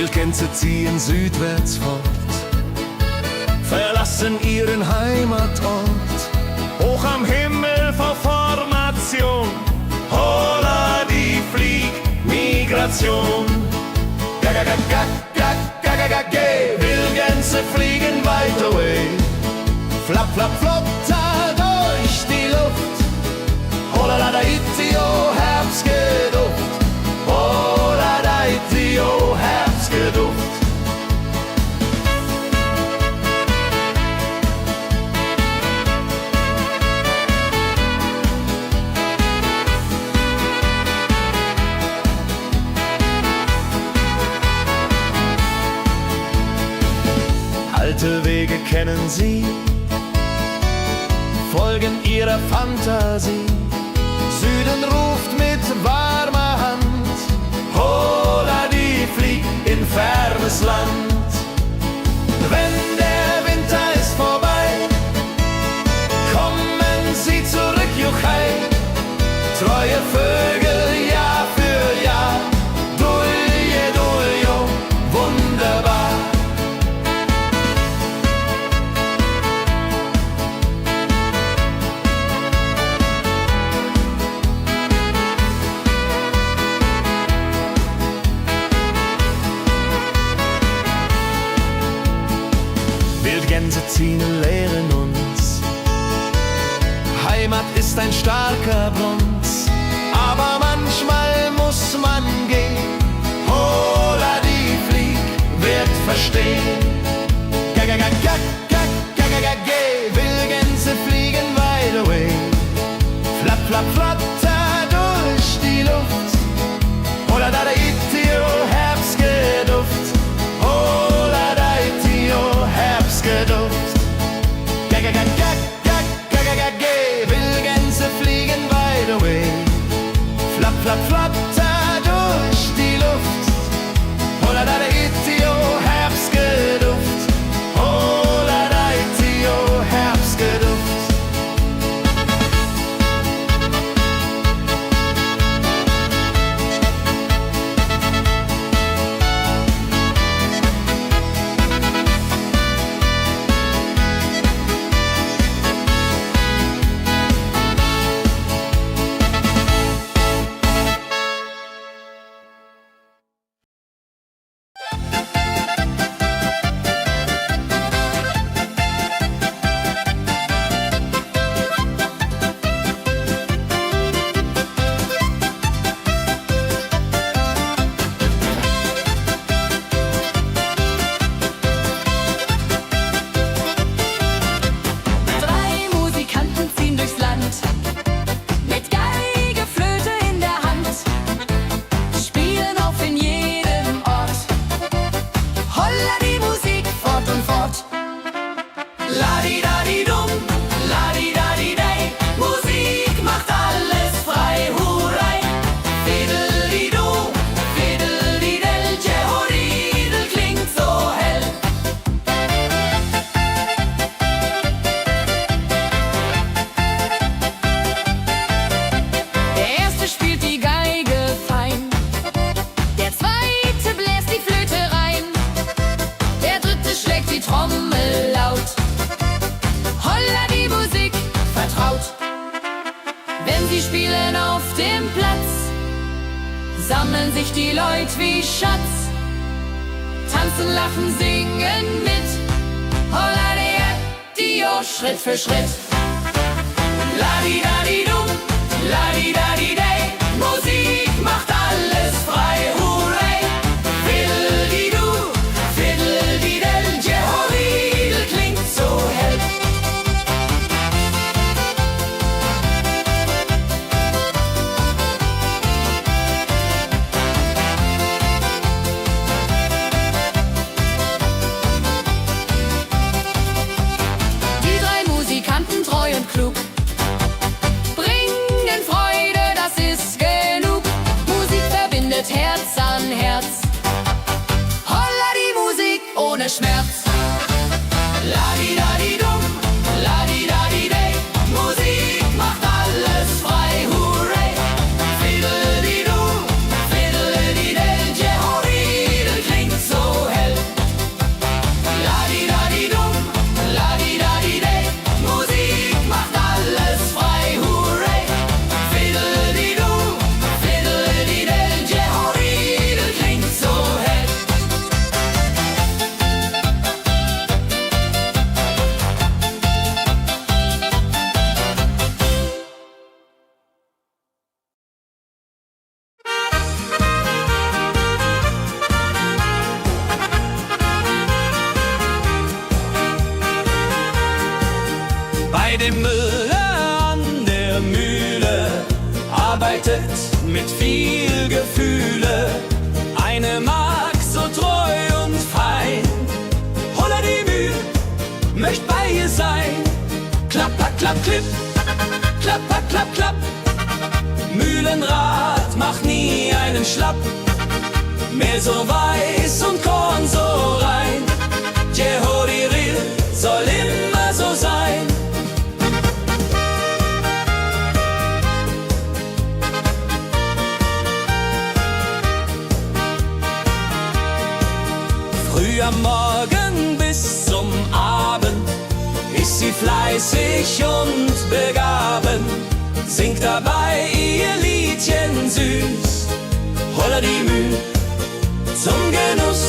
Wildgänse ziehen südwärts fort, verlassen ihren Heimatort. Hoch am Himmel vor Formation, holla die Fliegmigration. Gag, Wildgänse fliegen weit away. Flap, flap, flop, da durch die Luft. Holla da itio, Herbstgeduft. Holla da itio, Herbstgeduft. Alte Wege kennen sie, folgen ihrer Fantasie. Süden ruft mit warmer Hand, holla die flieg in fernes Land. Wenn der Winter ist vorbei, kommen sie zurück, juchai. Treue Vögel, Jahr für Jahr, dulje, duljo, wunderbar. Wildgänse ziehen, lehren uns, Heimat ist ein starker Bronz, aber manchmal muss man gehen. Holla die Flieg wird verstehen. Wildgänse fliegen wide away. Flap, flap, flatter durch die Luft. Holla da itio, Herbstgeduft. Holla da itio, Herbstgeduft. Wildgänse fliegen wide away. Flap, flap, flatter durch die Luft. Holla da itio, Herbstgeduft. Holla da itio, Herbstgeduft. Sammeln sich die Leute wie Schatz, tanzen, lachen, singen mit. Holla Dio, Schritt für Schritt. Ladi-dadi-dum, ladi-dadi-day, Musik macht alles frei, hurray. Fiddle-di-du, fiddle-di-del, Jehoridel klingt so hell. Treu und klug, bringen Freude, das ist genug. Musik verbindet Herz an Herz. Holla die Musik ohne Schmerz. Ladi-dadi-dum, ladi-dadi-day, Musik macht alles frei, hurray. Fiddle-di-du, fiddle-di-del, Jehoridel klingt so dem Müller an der Mühle arbeitet mit viel Gefühle eine Magd so treu und fein. Holla die Mühl, möcht bei ihr sein. Klapper, klapp, klipp, klapper, klapp, klapp. Mühlenrad macht nie einen Schlapp. Mehl so weiß und Korn so rein. Jehoriril soll immer so sein. Früh am Morgen bis zum Abend ist sie fleißig und begaben, singt dabei ihr Liedchen süß. Holla die Mühl zum Genuss,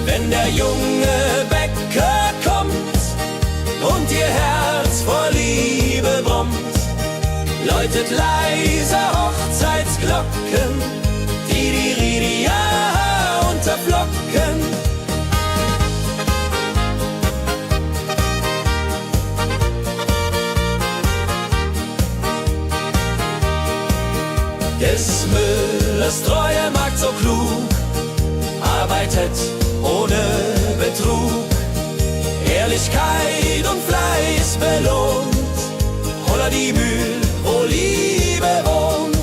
wenn der junge Bäcker kommt und ihr Herz vor Liebe brummt, läutet leiser Hochzeitsglocken, die unterflocken. Des Müllers treue Magd so klug, arbeitet ohne Betrug, Ehrlichkeit und Fleiß belohnt. Holla die Mühl, wo Liebe wohnt.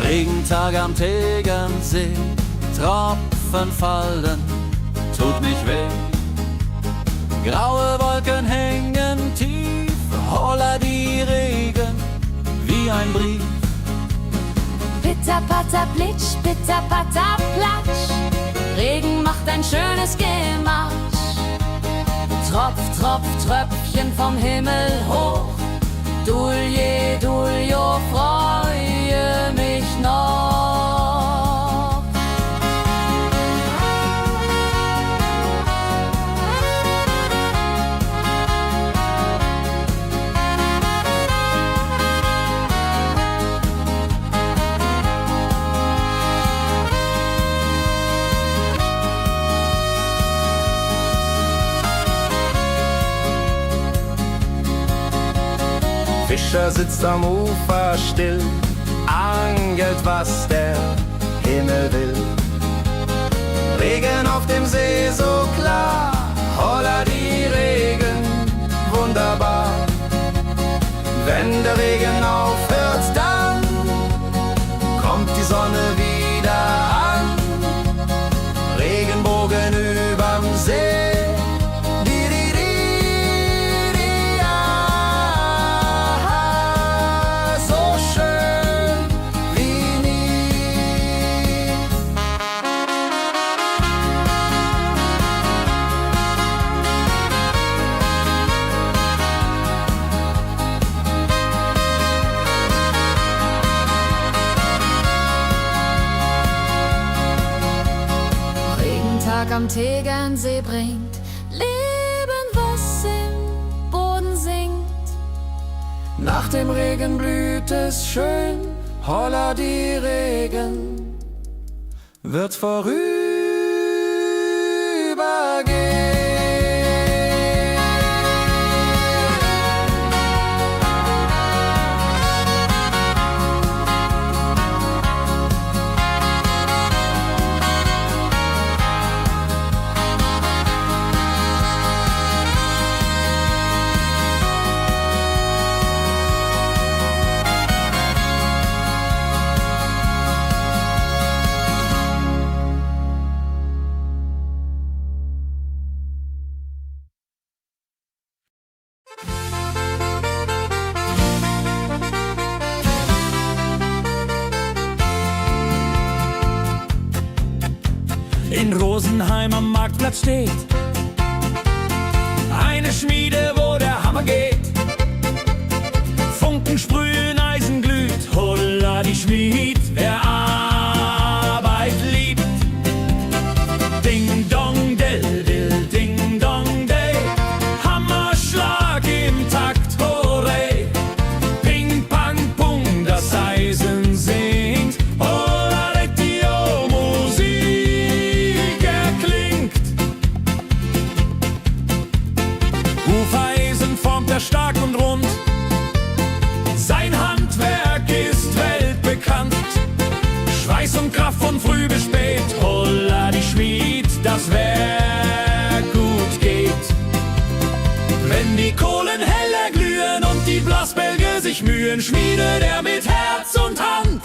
Regentag am Tegernsee, Tropfen fallen, tut nicht weh. Graue Wolken hängen tief, holla die Regen wie ein Brief. Pitter, patter, plitsch, pitter, patter, platsch. Regen macht ein schönes Gemarsch. Tropf, tropf, Tröpfchen vom Himmel hoch. Dulje, Duljo, freue mich noch. Fischer sitzt am Ufer still, angelt, was der Himmel will. Regen auf dem See so klar, holla die Regen, wunderbar. Wenn der Regen aufhört, dann kommt die Sonne wieder an. Regenbogen überm See. Am Tegernsee bringt Leben, was im Boden singt. Nach dem Regen blüht es schön, holla die Regen wird vorübergehen. Rosenheim am Marktplatz steht. Eine Schmiede, wo der Hammer geht. Funken sprühen, Eisen glüht. Holla die Schmied, wer Arbeit liebt. Ding dong del dill, ding dong day. Hammerschlag im Takt, hurray. Ping pang pung, das Eisen singt. Holla die Musik erklingt. Hufeisen formt er stark und rund. Sein Handwerk ist weltbekannt. Schweiß und Kraft von früh bis spät. Holla die Schmied, das Werk gut geht. Wenn die Kohlen heller glühen und die Blasbälge sich mühen, schmiedet er mit Herz und Hand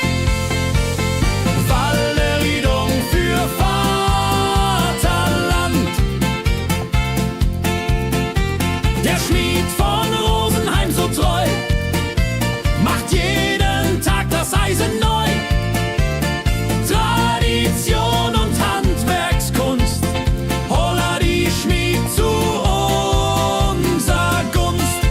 Walleriedung für Vaterland. Der Schmied von Rosenheim so treu macht jeden Tag das Eisen neu. Tradition und Handwerkskunst, holla die Schmied zu unser Gunst.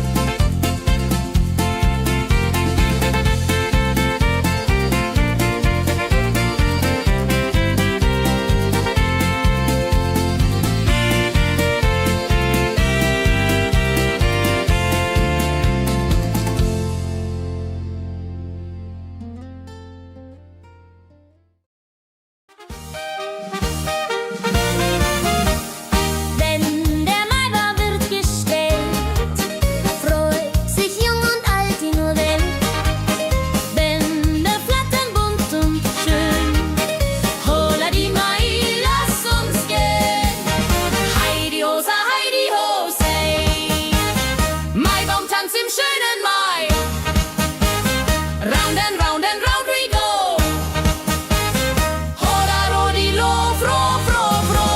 Wenn der Maibaum wird gestellt, freut sich jung und alt die nur Welt. Bänder flattern bunt und schön, holla die Mai, lass uns gehen. Heidi Hosa, Heidi Hosey, Maibaumtanz im schönen Mai. Round and round and round we go. Holla rodilo, fro, fro, fro.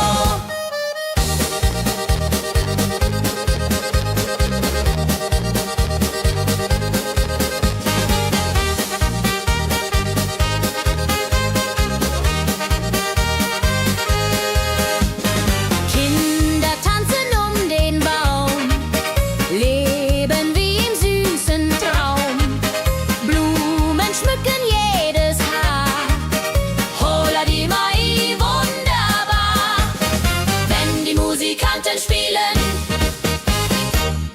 Kinder tanzen um den Baum, leben wie im süßen Traum. Blumen schmücken jedes Haar, holla die Mai, wunderbar. Wenn die Musikanten spielen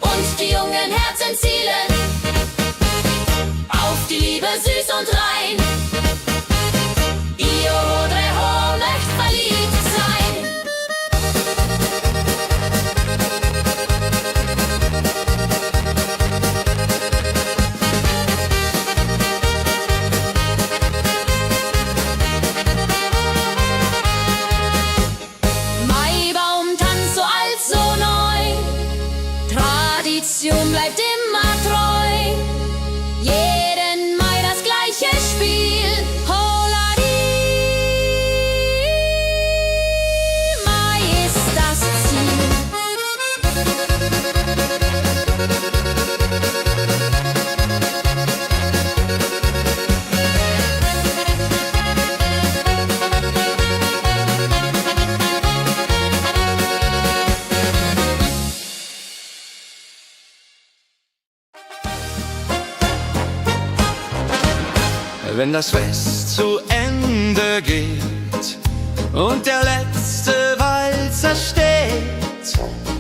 und die jungen Herzen zielen auf die Liebe süß und rein. Io Rodreho möcht verliebt sein. Maibaumtanz so alt, so neu. Tradition bleibt immer treu. Jeden Mai das gleiche Spiel. Holla die Mai ist das Ziel. Wenn das Fest zu Ende geht und der letzte Walzer steht,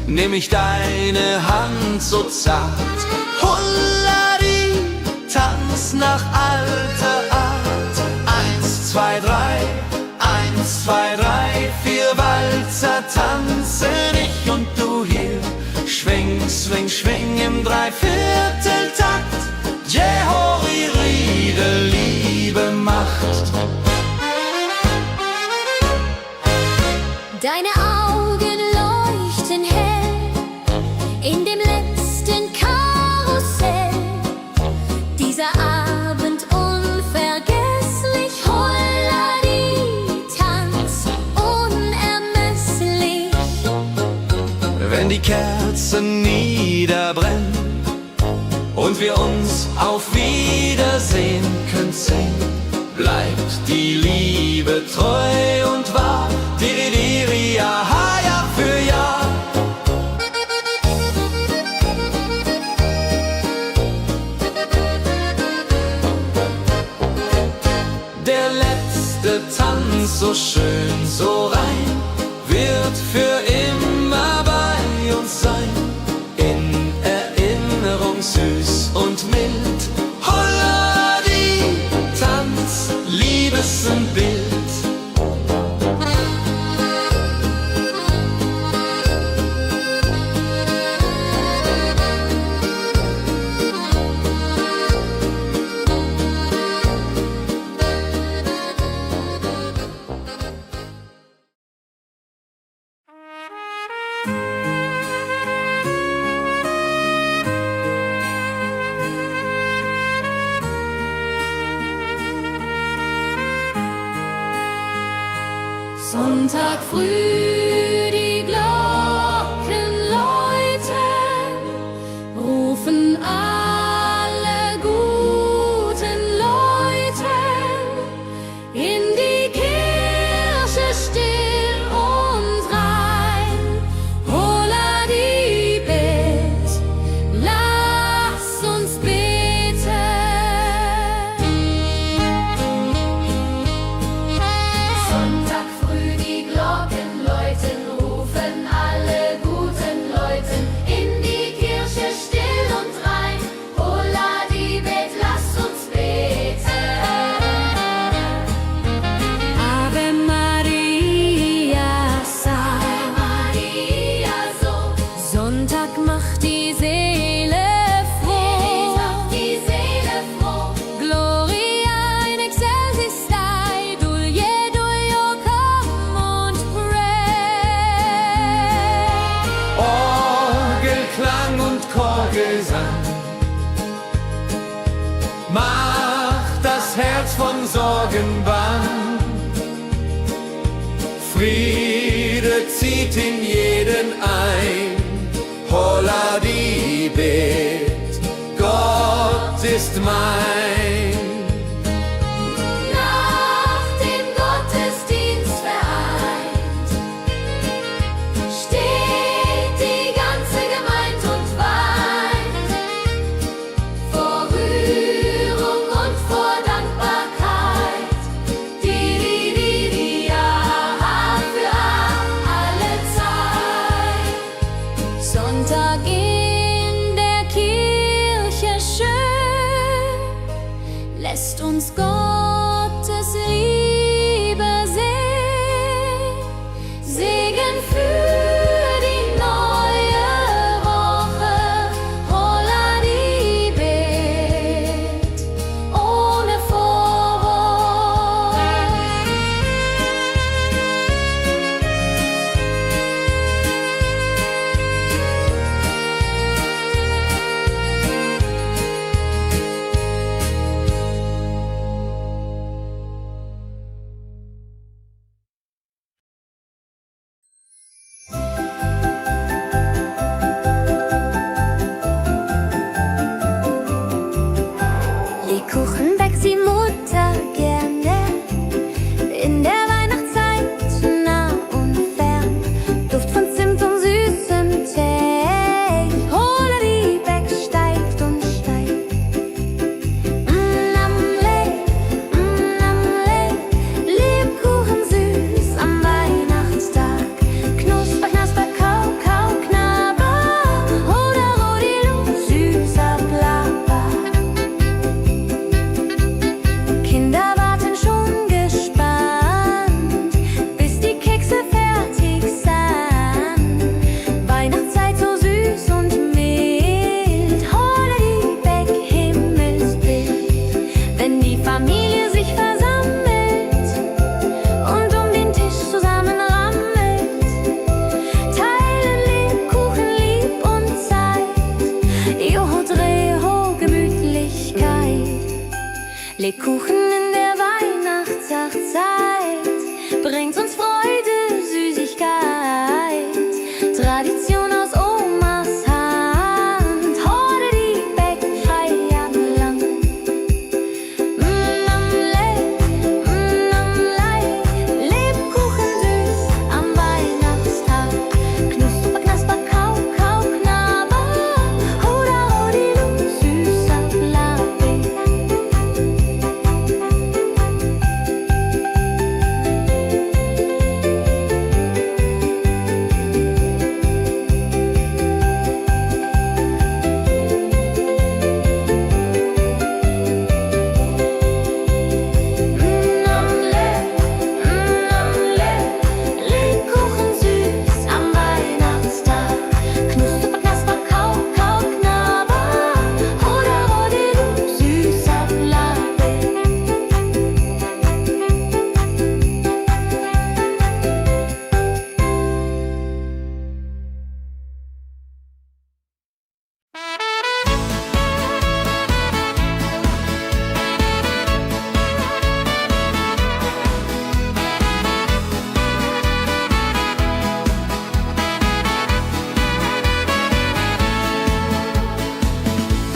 nehm ich deine Hand so zart. Holladi, tanz nach alter Art. 1, 2, 3, 1, 2, 3, 4 Walzer tanzen ich und du hier. Schwing, swing, schwing im Dreivierteltakt. Jehori Riede, Liebe macht. Deine Augen leuchten hell in dem letzten Karussell. Dieser Abend unvergesslich, Holladi, Tanz unermesslich. Wenn die Kerzen niederbrennen und wir uns auf Wiedersehen können sehen, bleibt die Liebe treu und wahr. Diri, diri, so schön, so rein, wird für immer bei uns sein. In Erinnerung süß und mild. Holla die Tanz, Liebesbild. Sonntag früh, die Glocken läuten, rufen alle guten Leute in die Kirche still und rein. Holla die Bet, lass uns beten. Sonntag früh, die Glocken läuten, rufen alle guten Leute in die Kirche still und rein. Holla die Bet, lass uns beten. Ave Maria, Ave Maria, so. Sonntag macht die Seele froh. Die Seele froh. Gloria in excelsis Dei, Dulio, come und pray. Orgelklang und Chorgesang macht das Herz von Sorgen bang. Friede zieht in jeden ein. Holla die Bet, Gott ist mein. Nach dem Gottesdienst vereint steht die ganze Gemeinde und weint vor Rührung und vor Dankbarkeit. Ja, für alle Zeit. Sonntag in der Kirche schön, lässt uns Gottes Liebe sehen. Segen für die neue Woche. Holla die Bet, ohne Vorwurf. Lebkuchen backt die Mutter gerne in der Weihnachtszeit, nah und fern. Duft von Zimt und süßem Tee. Holla die Beck steigt und steigt. Lebkuchen süß am Weihnachtstag. Knusper, knasper, kau, kau, knabber. Holla, rodilu, süßer Plapper. Kinder warten schon gespannt, bis die Kekse fertig sind. Weihnachtszeit so süß und mild. Holla die Beck, Himmelsbild. Wenn die Familie sich versammelt und um den Tisch zusammenrammelt, teilen Lebkuchen lieb und Zeit. Joho, Dreho, Gemütlichkeit. Lebkuchen in der Weihnachtszeit bringt uns Freude, Süßigkeit. Tradition aus Omas Hand. Holla die Beck, Feierland. Lebkuchen süß am Weihnachtstag. Knusper, knasper, kau, kau, knabber. Holla, rodilu, süßer Plapper.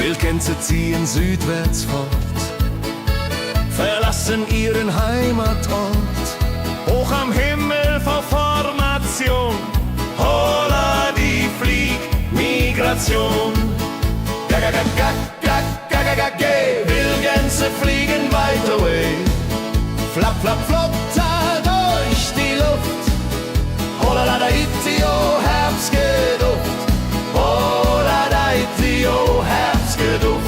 Wildgänse ziehen südwärts fort, verlassen ihren Heimatort. Hoch am Himmel vor Formation, holla die Fliegmigration. Wildgänse fliegen weit away, flap, flap, flop, da durch die Luft. Holla da da itio, Herbstgeduft. Holla da itio, Herbstgeduft.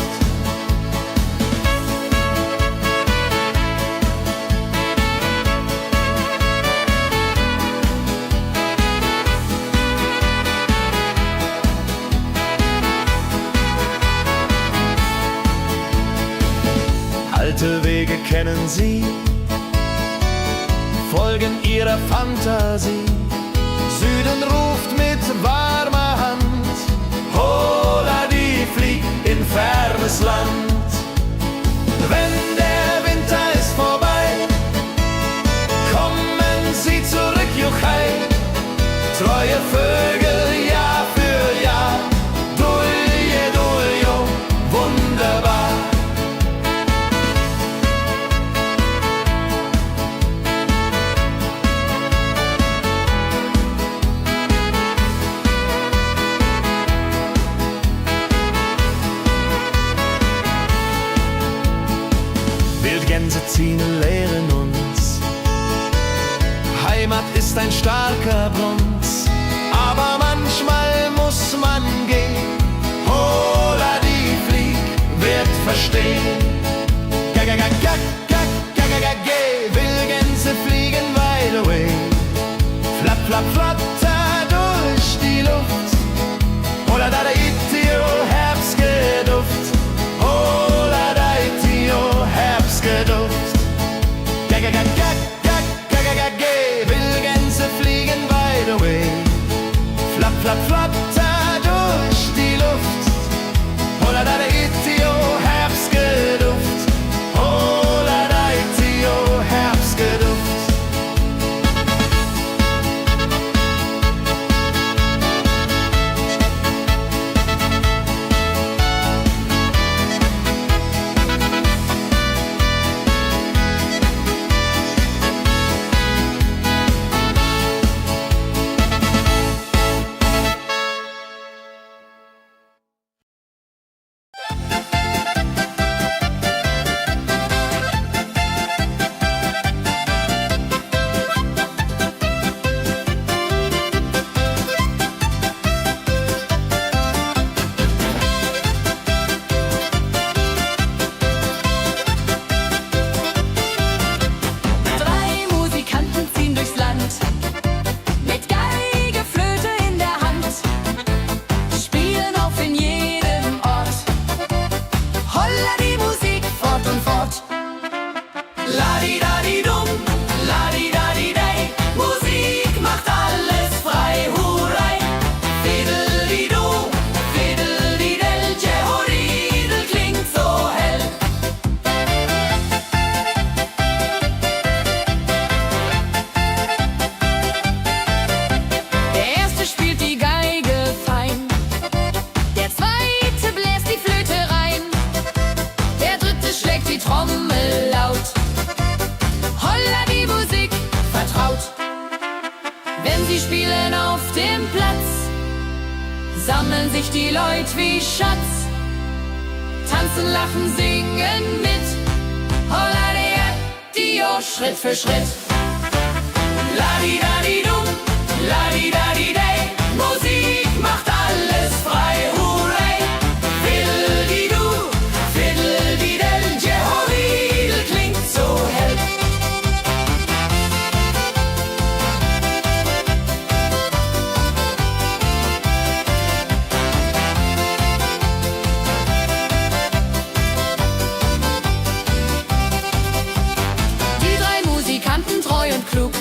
Alte Wege kennen sie, folgen ihrer Fantasie. Süden ruft mit warmer Hand, holla die flieg in fernes Land. Wenn der Winter ist vorbei, kommen sie zurück, Juchai. Treue Vögel Jahr für Jahr, dulje, duljo, wunderbar. Wildgänse ziehen, lehren uns. Heimat ist ein starker Bronz, aber manchmal muss man gehen. Holla die Flieg wird verstehen. Wildgänse fliegen wide away, flap, flap, flatter durch die Luft. Holla da da itio, Herbstgeduft. Holla da itio, Herbstgeduft. Wildgänse fliegen wide away, flap, flap, flatter durch die Luft. Holla da da itio, Herbstgeduft. Holla da itio, Herbstgeduft. sammeln sich die Leute wie Schatz, tanzen, lachen, singen mit. Holla Dio, Schritt für Schritt. Ladi-dadi-dum, ladi-dadi-day, Musik macht alles frei, hurray. Fiddle-di-du, fiddle-di-del, Jehoridel klingt so hell. Die drei Musikanten, treu und klug,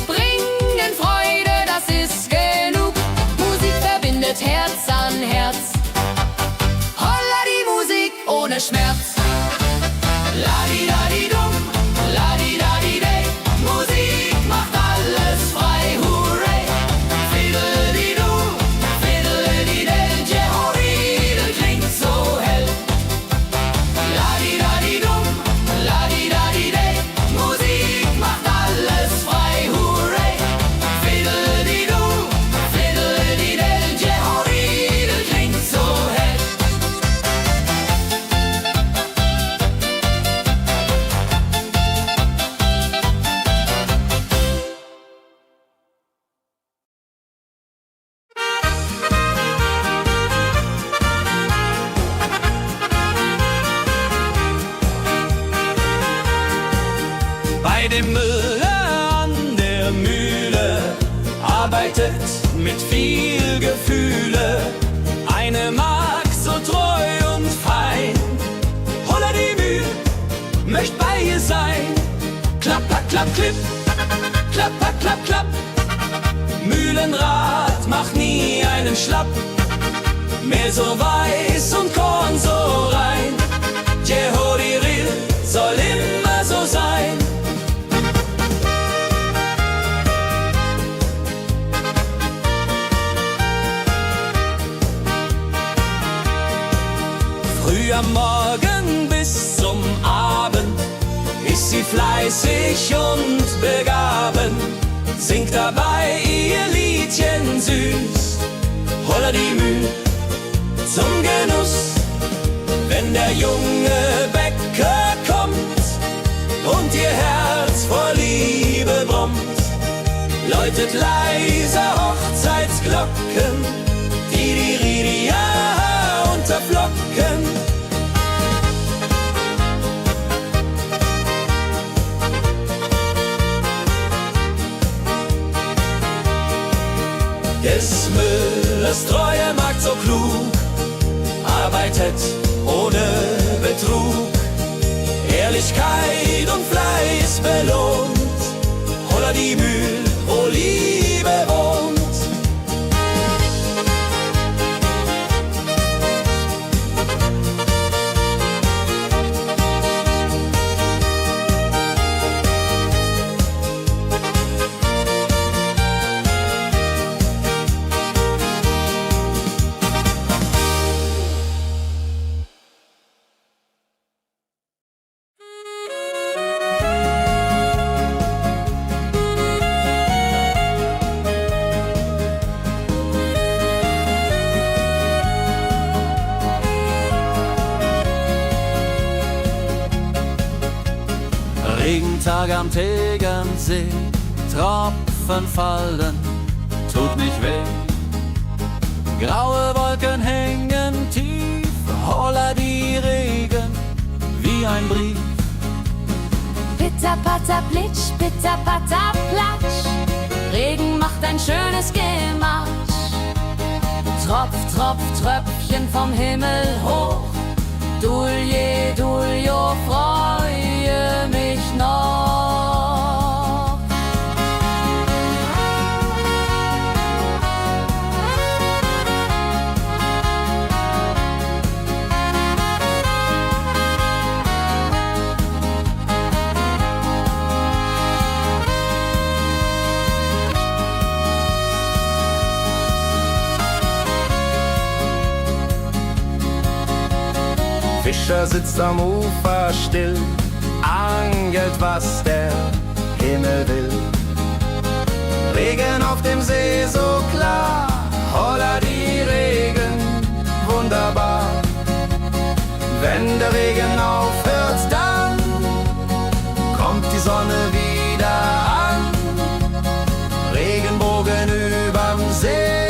bringen Freude, das ist genug. Musik verbindet Herz an Herz. Holla die Musik ohne Schmerz. Ladi-dadi-dum, ladi-dadi-day, Musik macht alles frei, hurray. Fiddle-di-du, fiddle-di-del, Jehoridel klingt so arbeitet mit viel Gefühle. Eine Magd so treu und fein. Holla die Mühl, möcht bei ihr sein. Klapp, klapp, klapp, klipp, klapp, klapp, klapp, klapp. Mühlenrad macht nie einen Schlapp. Mehl so weiß und Korn so rein. Jehodiril soll immer so sein. Früh am Morgen bis zum Abend ist sie fleißig und begaben, singt dabei ihr Liedchen süß. Holla die Mühl zum Genuss, wenn der junge Bäcker kommt und ihr Herz vor Liebe brummt, läutet leiser Hochzeitsglocken, die unterflocken. Des Müllers treue Magd so klug, arbeitet ohne Betrug, Ehrlichkeit und Fleiß belohnt. Holla die Mühl, wo Liebe wohnt. Regentag am Tegernsee, Tropfen fallen, tut nicht weh. Graue Wolken hängen tief, holla die Regen wie ein Brief. Pitter, patter, plitsch, pitter, patter, platsch. Regen macht ein schönes Gematsch. Tropf, Tropf, Tröpfchen vom Himmel hoch. Dulje, Duljo, freue mich noch. Fischer sitzt am Ufer still, angelt, was der Himmel will. Regen auf dem See so klar, holla die Regen, wunderbar. Wenn der Regen aufhört, dann kommt die Sonne wieder an. Regenbogen überm See.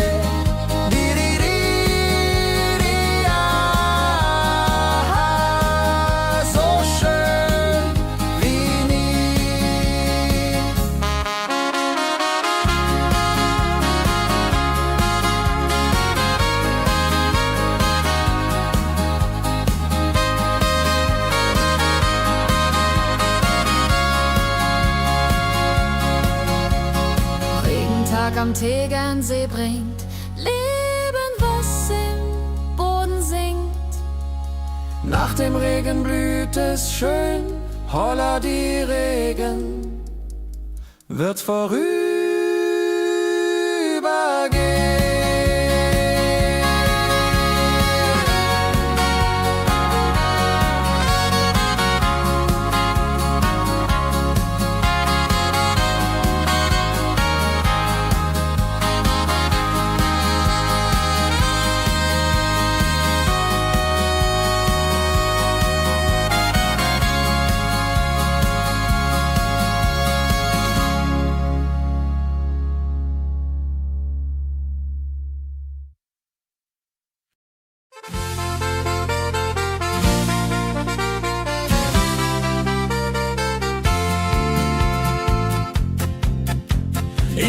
Am Tegernsee bringt Leben, was im Boden singt. Nach dem Regen blüht es schön, holla die Regen wird vorübergehen.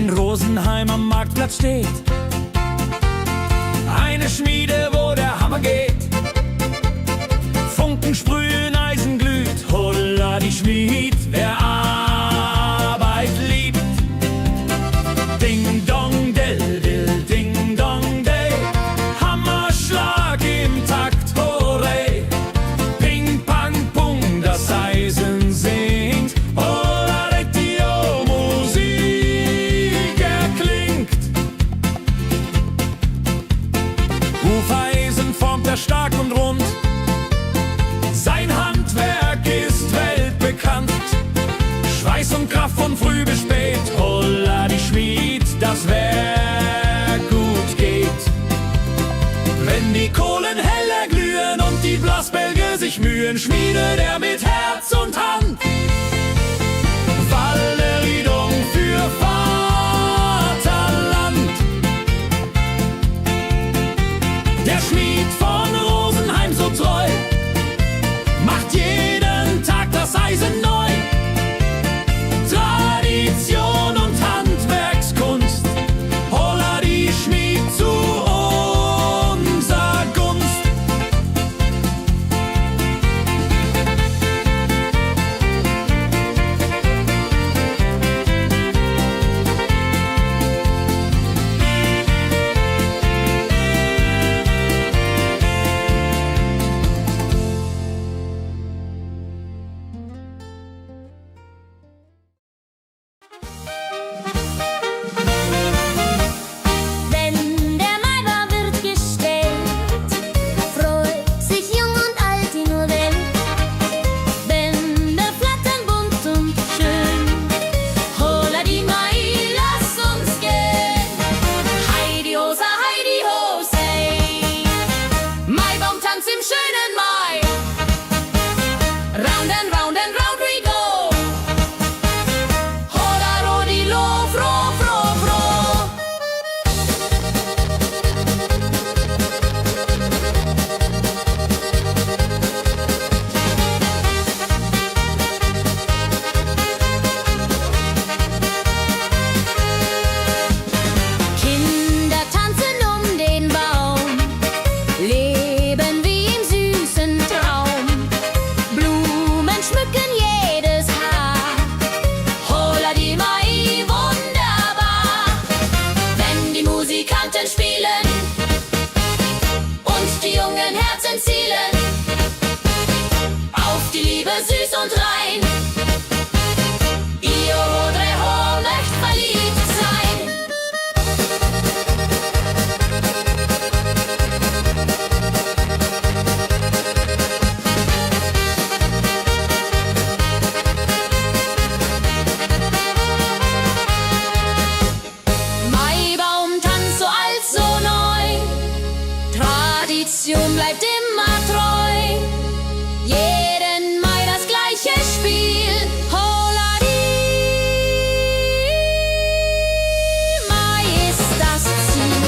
in Rosenheim am Marktplatz steht. Eine Schmiede, wo der Hammer geht. Funken sprühen, Eisen glüht, holla die Schmied, wer Arbeit liebt. Ding dong del dill, ding dong day, Hammerschlag im Takt, hooray. Ping pang pung, das Eisen singt, holla Dio, Musik erklingt. Hufeisen formt er stark und rund, sein Handwerk ist weltbekannt. Schweiß und Kraft von früh bis spät, holla die Schmied, das Werk gut geht. Wenn die Kohlen heller glühen und die Blasbälge sich mühen, schmiedet er mit Herz und Hand Walleriedung für Vaterland. Der Schmied von Rosenheim so treu macht jeden Tag das Eisen neu. Tradition und Handwerkskunst, holla die Schmied zu unser Gunst. Wenn der Maibaum wird gestellt, freut sich jung und alt die nur Welt. Bänder flattern bunt und schön, holla die Mai, lass uns gehen. Heidi Hosa, Heidi Hosei, Maibaumtanz im schönen Mai. Round and round and round we go, holla rodi lo, fro, fro, fro. Kinder tanzen den Baum, leben wie im süßen Traum. Blumen schmücken jedes Haar, holla die Mai, wunderbar. Wenn die Musikanten spielen und die jungen Herzen zielen auf die Liebe süß und rein. Ihr Rodreho möcht verliebt sein. Maibaumtanz so alt, so neu, Tradition bleibt immer treu. Jeden Mai das gleiche Spiel, holla die Mai ist das Ziel.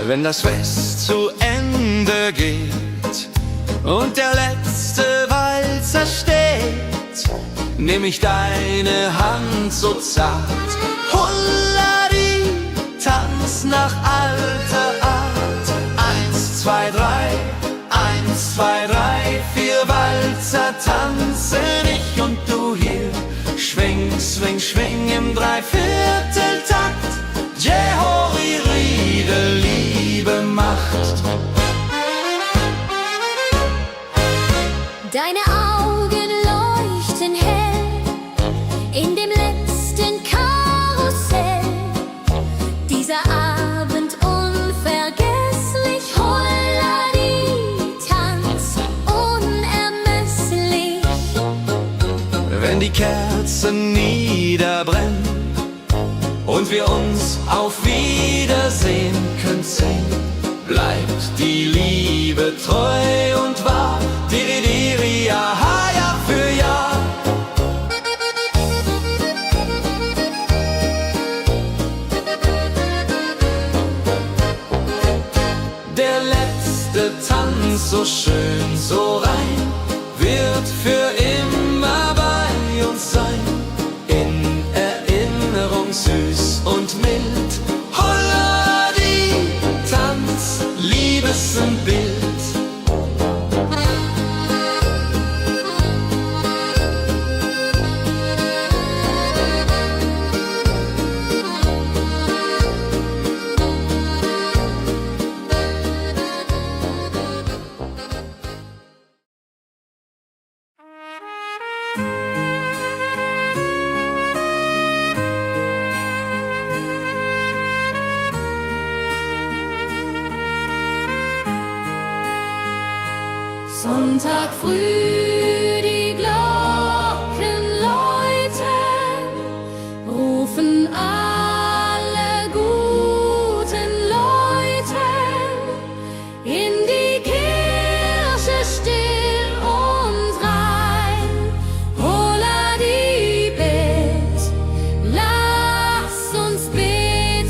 Wenn das Fest zu Ende geht und der letzte Walzer steht, nehm ich deine Hand so zart, Hulladi, tanz nach alter Art. 1, 2, 3, 1, 2, 3, 4 Walzer tanzen ich und du hier. Schwing, swing, schwing im Dreivierteltakt. Jehori Riede, Liebe macht. Deine Augen leuchten hell in dem letzten Karussell. Dieser Abend unvergesslich, Holladi, Tanz unermesslich. Wenn die Kerzen niederbrennen und wir uns auf Wiedersehen künsten, bleibt die Liebe treu und wahr. Di, di, di, so schön, so rein, wird für immer bei uns sein. In Erinnerung süß und mild. Holla die Tanz, Liebesbild. Sonntag früh, die Glocken läuten, rufen alle guten Leute in die Kirche still und rein. Holla die Bet, lass uns beten.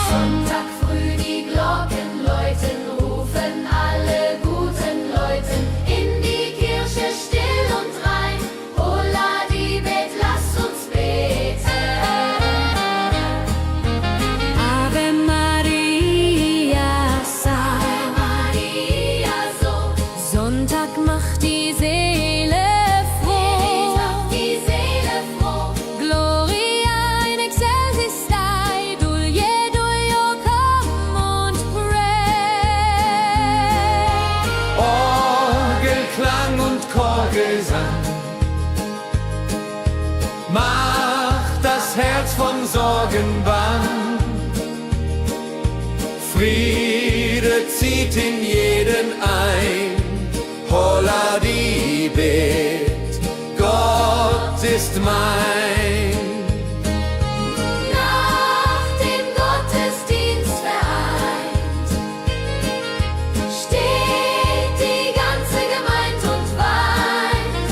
Sonntag früh, die Glocken läuten, rufen alle guten Leute in die Kirche still und rein. Holla die Bet, lass uns beten. Ave Maria, Ave Maria, so. Sonntag macht die Seele froh. Die Seele froh. Gloria in excelsis Dei, Dulio, komm und pray. Orgelklang und Chorgesang macht das Herz von Sorgen bang. Friede zieht in jeden ein. Holla die Bet, Gott ist mein. Nach dem Gottesdienst vereint steht die ganze Gemeinde und weint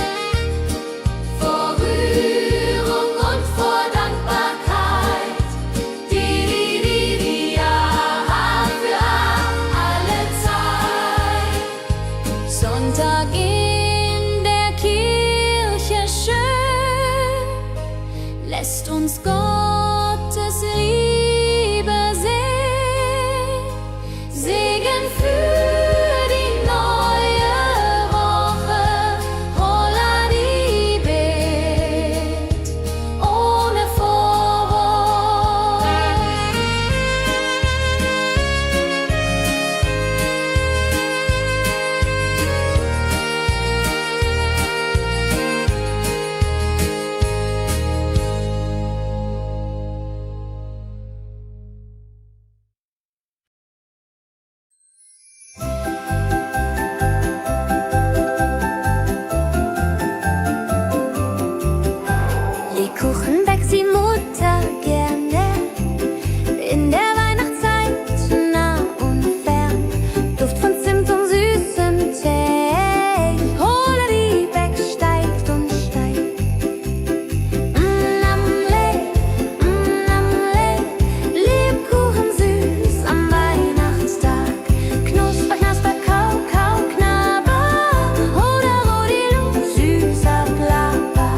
vor Rührung und vor Dankbarkeit. Die Jahr für alle Zeit. Sonntag in der Kirche schön, lässt uns Gottes Liebe sehen. Segen für die neue Woche. Holla die Bet, ohne Vorwurf. Lebkuchen backt die Mutter gerne in der Weihnachtszeit, nah und fern. Duft von Zimt und süßem Tee. Holla die Beck steigt und steigt. Lebkuchen süß am Weihnachtstag. Knusper, knasper, kau, kau, knabber. Holla, rodilu, süßer Plapper.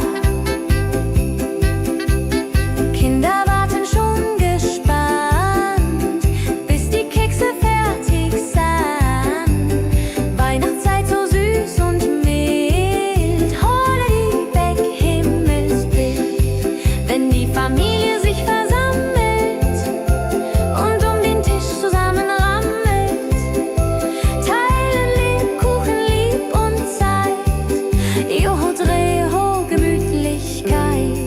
Kinder warten schon gespannt, bis die Kekse fertig sind. Weihnachtszeit so süß und mild. Holla die Beck, Himmelsbild. Wenn die Familie sich versammelt und um den Tisch zusammen rammelt, teilen Lebkuchen lieb und Zeit. Joho, Dreho, Gemütlichkeit.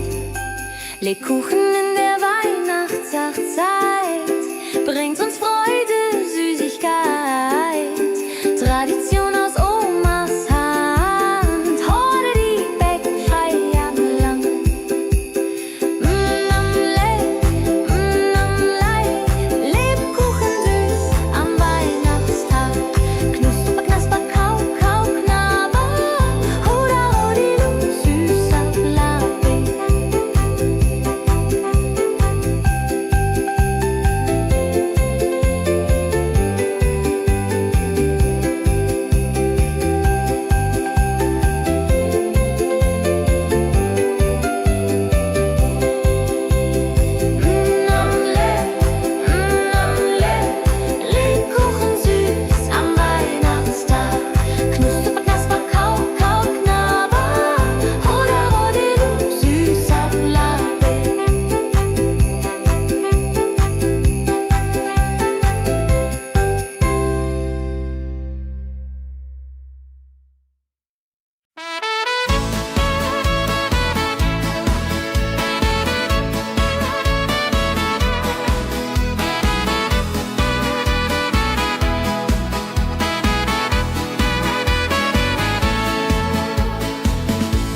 Lebkuchen in der Weihnachtszeit bringt uns Freude, Süßigkeit. Tradition aus Omas Hand. Holla die Beck, Feierlang. Lebkuchen süß am Weihnachtstag. Knusper, knasper, kau, kau, knabber. Holla, rodilu, süßer Plapper.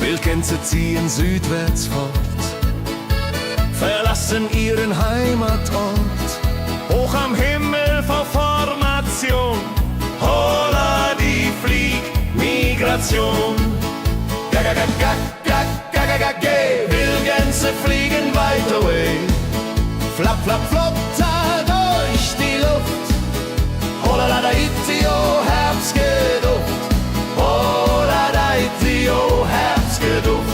Wildgänse ziehen südwärts fort, verlassen ihren Heimatort. Hoch am Himmel vor Formation, holla die Fliegmigration. Gag, Wildgänse fliegen weit away. Flap, flap, flop, da durch die Luft. Holla da itio, Herbstgeduft. Holla da itio, Herbstgeduft.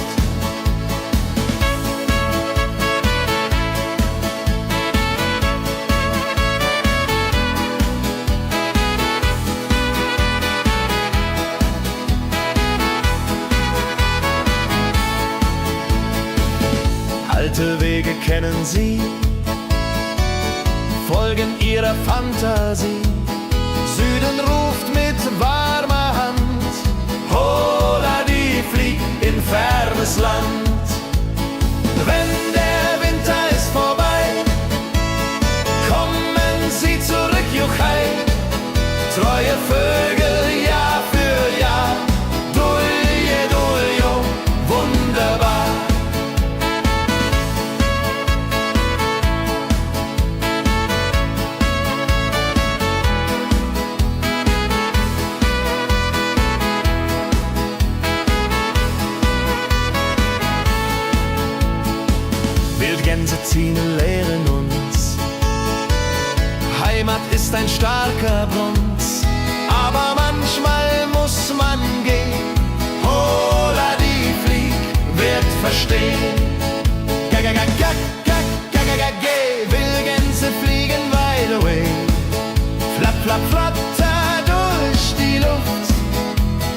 Alte Wege kennen sie, folgen ihrer Fantasie. Süden ruft mit warmer Hand, holla die flieg in fernes Land. Wenn der Winter ist vorbei, kommen sie zurück, Juchai. Treue Vögel, Jahr für Jahr, Dulje, Duljo, wunderbar. Wildgänse ziehen, lehren uns. Heimat ist ein starker Bronz, aber manchmal muss man gehen. Holla die Flieg wird verstehen. Wildgänse fliegen wide away. Flap, flap, flap, da durch die Luft.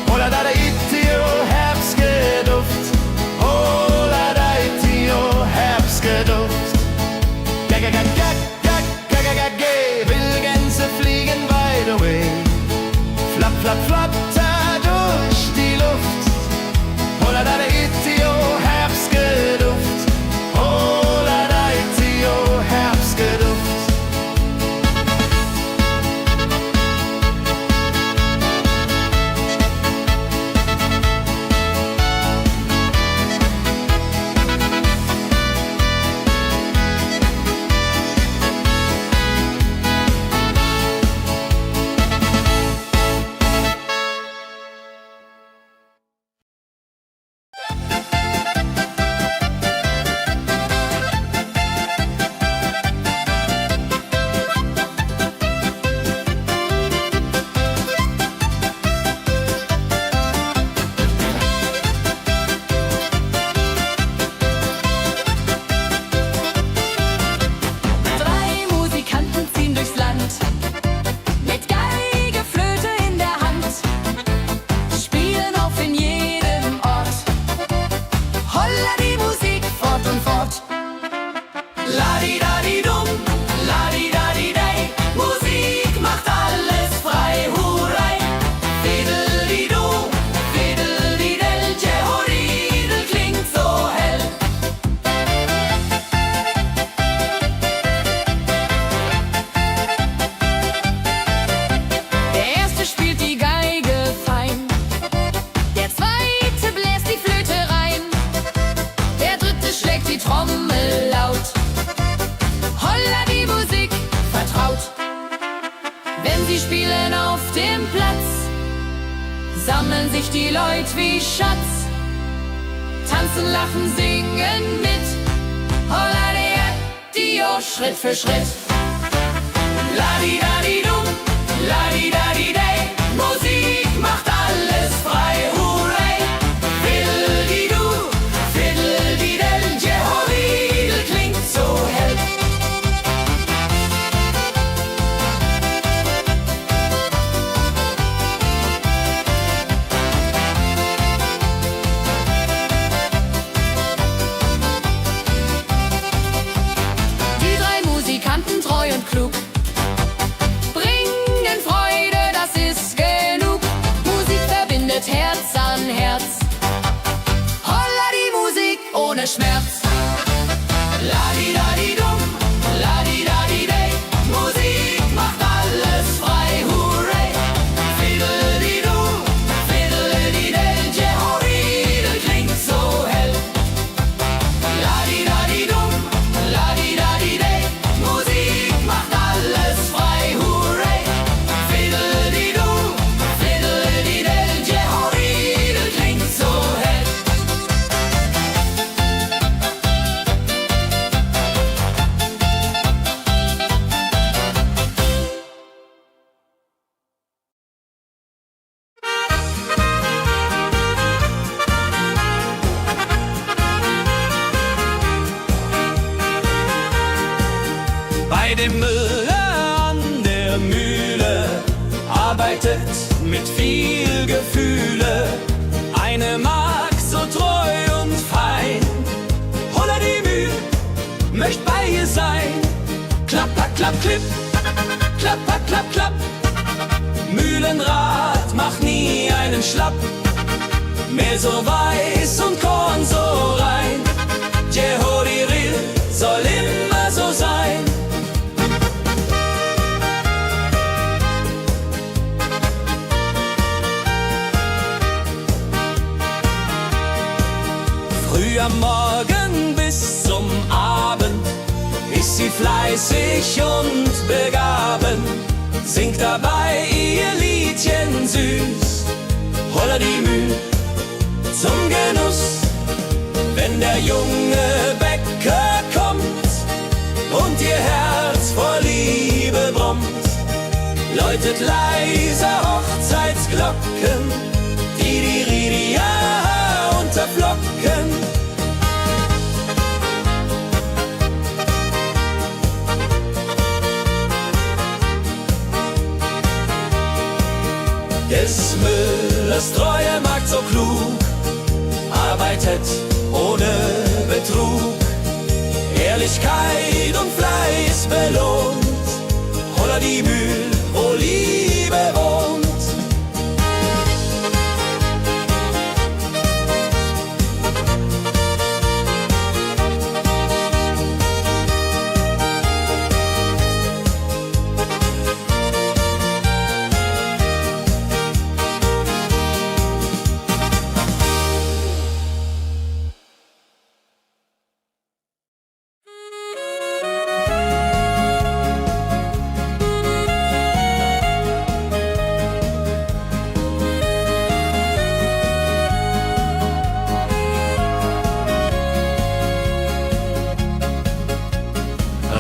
Holla da itio, Herbstgeduft. Holla da itio, Herbstgeduft. Wildgänse fliegen wide away. Flap, flap, flap, da durch die Luft. Holla da itio, Herbstgeduft. Holla da itio, Herbstgeduft. Ladi-dadi-dum, ladi-dadi-dei, Musik macht alles frei, hurray. Fiddeli-du, fiddeli-del, Jehoridel klingt so hell. Der erste spielt die Geige fein, der zweite bläst die Flöte rein, der dritte schlägt die Trommel laut. Holla die Musik vertraut. Wenn sie spielen auf dem Platz, sammeln sich die Leute wie Schatz. Tanzen, lachen, singen mit. Holla der Dio, Schritt für Schritt. Ladi-dadi-dum, ladi-dadi-dei, Musik macht alles frei, hurray. Fiddeli-du, fiddeli-del, Jehoridel klingt so hell. Die drei Musikanten, treu und klug, bringen Freude, das ist genug. Musik verbindet Herz an Herz. Holla die Musik ohne Schmerz. Ladi-dadi-dum, ladi-dadi-dei, Musik macht alles frei, hurray. Fiddeli-du, fiddeli-del, Jehoridel klingt so Bei dem Müller an der Mühle arbeitet mit viel Gefühle eine Magd so treu und fein. Holla die Mühl, möcht bei ihr sein. Klapper, klapp, klipp, klapper, klapp, klapp. Mühlenrad macht nie einen Schlapp. Mehl so weiß und Korn so rein. Jehoriril soll immer so sein. Früh am Morgen bis zum Abend ist sie fleißig und begaben, singt dabei ihr Liedchen süß. Holla die Mühl zum Genuss, wenn der junge Bäcker kommt und ihr Herz vor Liebe brummt, läutet leise Hochzeitsglocken, die Ridia unterflocken. Des Müllers treue Magd so klug, arbeitet ohne Betrug, Ehrlichkeit und Fleiß belohnt. Holla die Mühl, wo Liebe wohnt.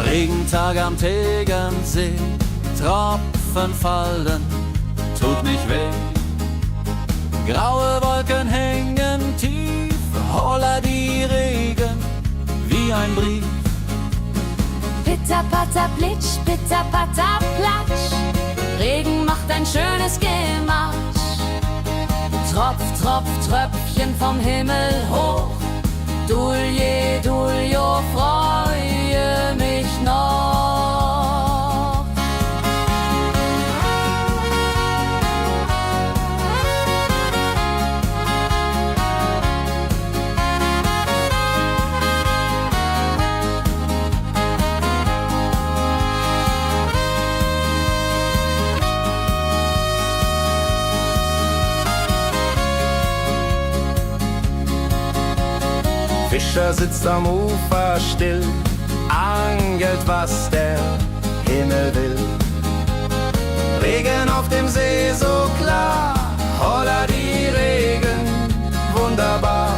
Regentag am Tegernsee, Tropfen fallen, tut nicht weh. Graue Wolken hängen tief, holla die Regen wie ein Brief. Pitter, patter, plitsch, pitter, patter, platsch. Regen macht ein schönes Gemarsch. Tropf, tropf, Tröpfchen vom Himmel hoch. Dulje, Duljo, freue mich noch. Fischer sitzt am Ufer still, angelt, was der Himmel will. Regen auf dem See so klar, holla die Regen, wunderbar.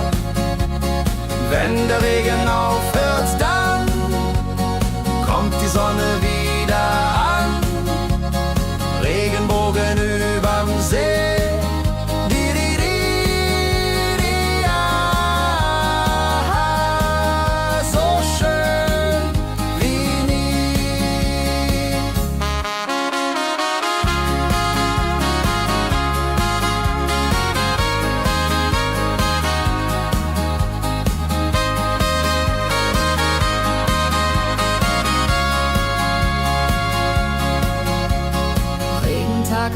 Wenn der Regen aufhört, dann kommt die Sonne wieder an. Regenbogen überm See.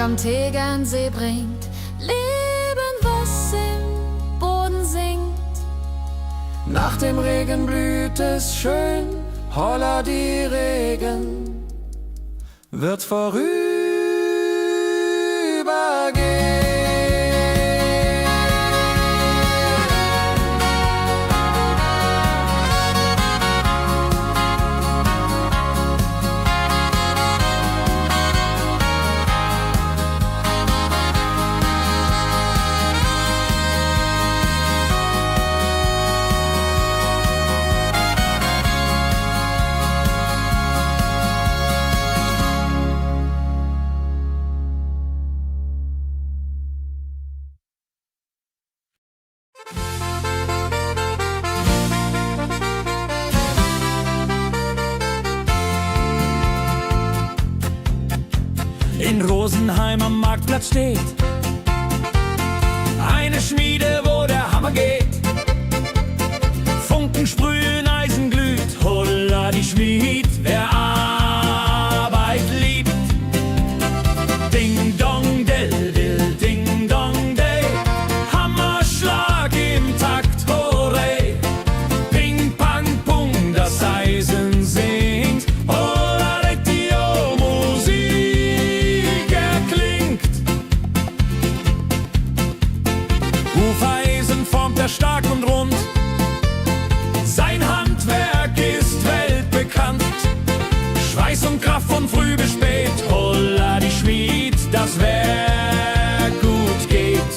Am Tegernsee bringt Leben, was im Boden singt. Nach dem Regen blüht es schön, holla die Regen wird vorübergehen. in Rosenheim am Marktplatz steht eine Schmiede, wo der Hammer geht. Funken sprühen, Eisen glüht, holla die Schmied, wer Arbeit liebt. Ding dong del dill, ding dong day, Hammerschlag im Takt, hooray. Ping pang pung, das Eisen singt, holla die Musik erklingt. Hufeisen formt er stark und rund, sein Handwerk ist weltbekannt. Schweiß und Kraft von früh bis spät, holla die Schmied, das Werk gut geht.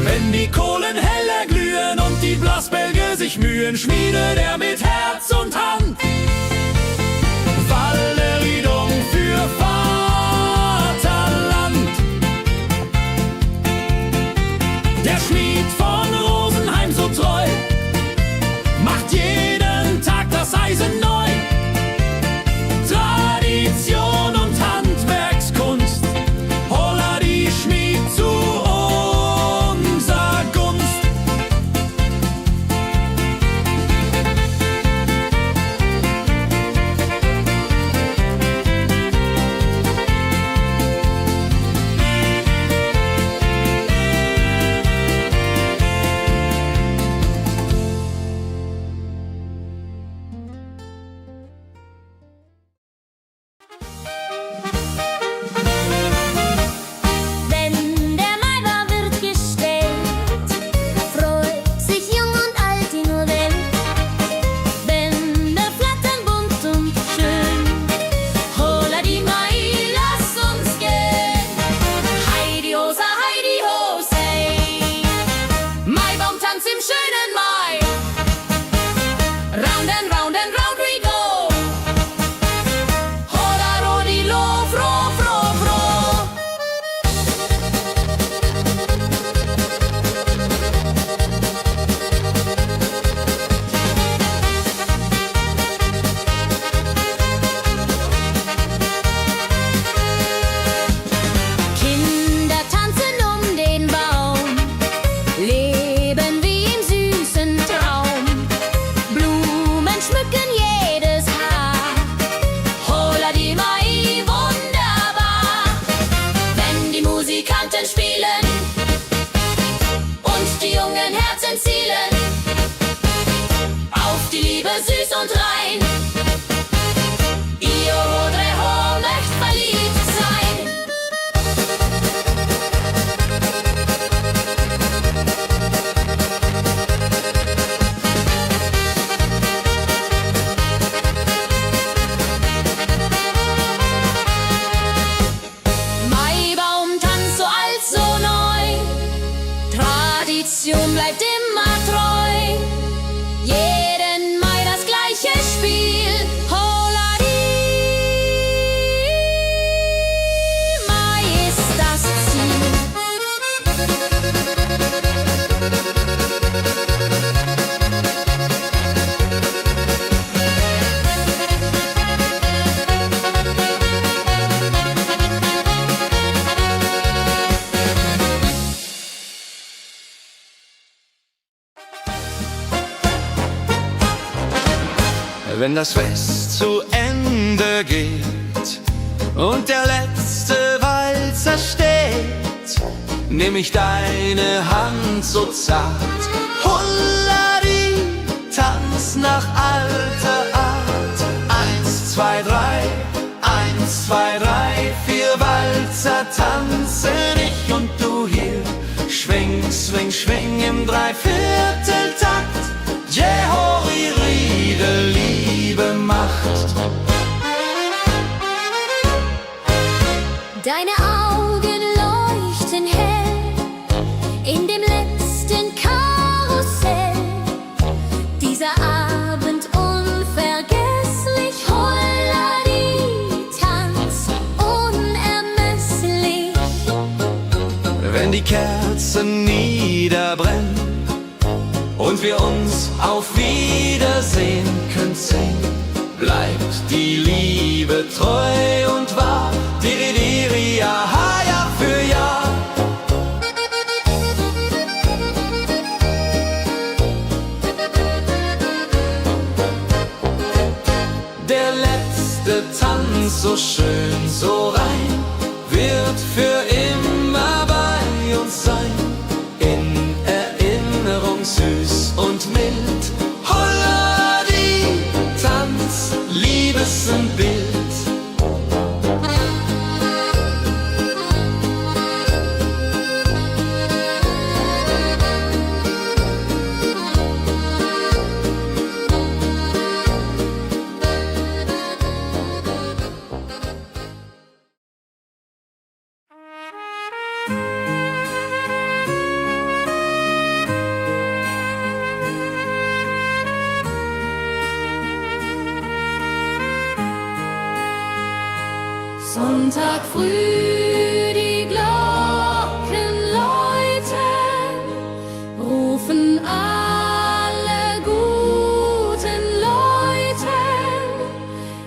Wenn die Kohlen heller glühen und die Blasbälge sich mühen, schmiedet er mit Herz und Hand Walleriedung für Vaterland. Der Schmied von Rosenheim so treu macht jeden Tag das Eisen neu. Tradition und Handwerkskunst, holla die Schmied zu unser Gunst. Wenn der Maibaum wird gestellt, freut sich jung und alt die nur Welt. Bänder flattern bunt und schön, holla die Mai, lass uns gehen. Heidi Hosa, Heidi Hosei, Maibaumtanz im schönen Mai. Round and round and round we go, holla rodi lo, fro, fro, fro. Kinder tanzen den Baum, leben wie im süßen Traum. Blumen schmücken jedes Haar, holla die Mai, wunderbar. Wenn die Musikanten spielen und die jungen Herzen zielen auf die Liebe süß und rein. Io Rodreho möcht verliebt sein. Maibaumtanz so alt, so neu, Tradition bleibt immer treu. Jeden Mai das gleiche Spiel, holla die Mai ist das Ziel. Wenn das Fest zu Ende geht und der letzte Walzer steht, nehm ich deine Hand so zart, Hullari, tanz nach alter Art. 1, 2, 3, 1, 2, 3, 4 Walzer tanzen ich und du hier. Schwing, swing, schwing im Dreivierteltakt. Jehori Riede, Liebe macht. Deine Augen leuchten hell in dem letzten Karussell. Dieser Abend unvergesslich, Holladi, Tanz unermesslich. Wenn die Kerzen niederbrennen und wir uns auf Wiedersehen künsten, bleibt die Liebe treu und wahr. Di, di, di. ganz so schön, so rein, wird für immer bei uns sein. In Erinnerung süß und mild. Holla die Tanz, Liebesbild. Sonntag früh, die Glocken läuten, rufen alle guten Leute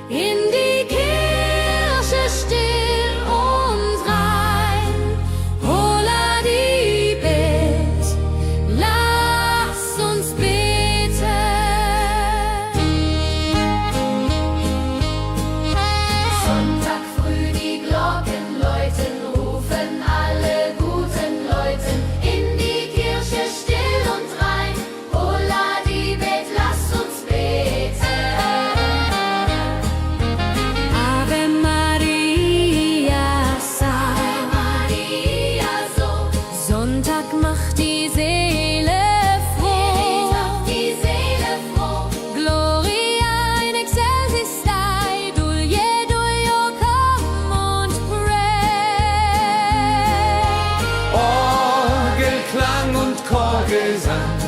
in die Kirche still und rein. Holla die Bet, lass uns beten. Sonntag früh, die Glocken läuten, rufen alle guten Leute in die Kirche still und rein. Holla die Bet, lass uns beten. Ave Maria, Ave Maria, so. Sonntag macht die Seele froh. Die Seele froh. Gloria in excelsis Dei, Dulio, come und pray. Orgelklang und Chorgesang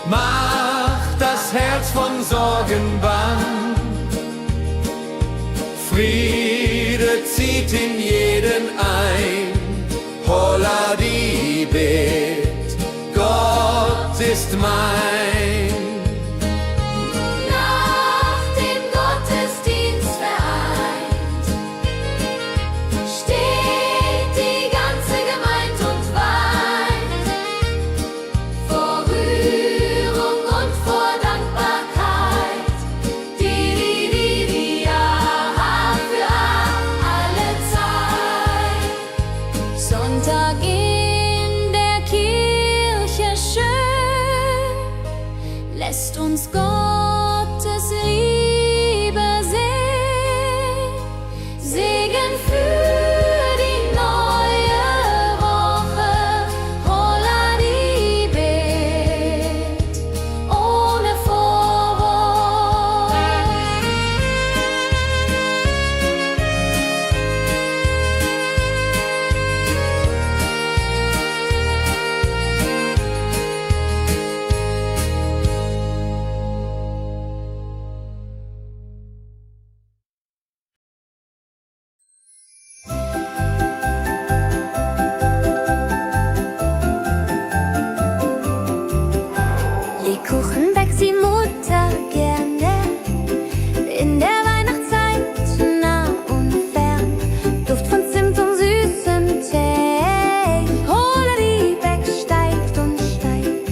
macht das Herz von Sorgen bang. Friede zieht in jeden ein. Holla die Bet, Gott ist mein. Nach dem Gottesdienst vereint steht die ganze Gemeinde und weint vor Rührung und vor Dankbarkeit. Ja, für alle Zeit. Sonntag in der Kirche schön lässt uns Gottes Liebe sehen. Segen für die neue Woche. Holla die Bet, ohne Vorwurf. Lebkuchen backt die Mutter gerne, in der Weihnachtszeit nah und fern. Duft von Zimt und süßem Tee. Holla die Beck steigt und steigt.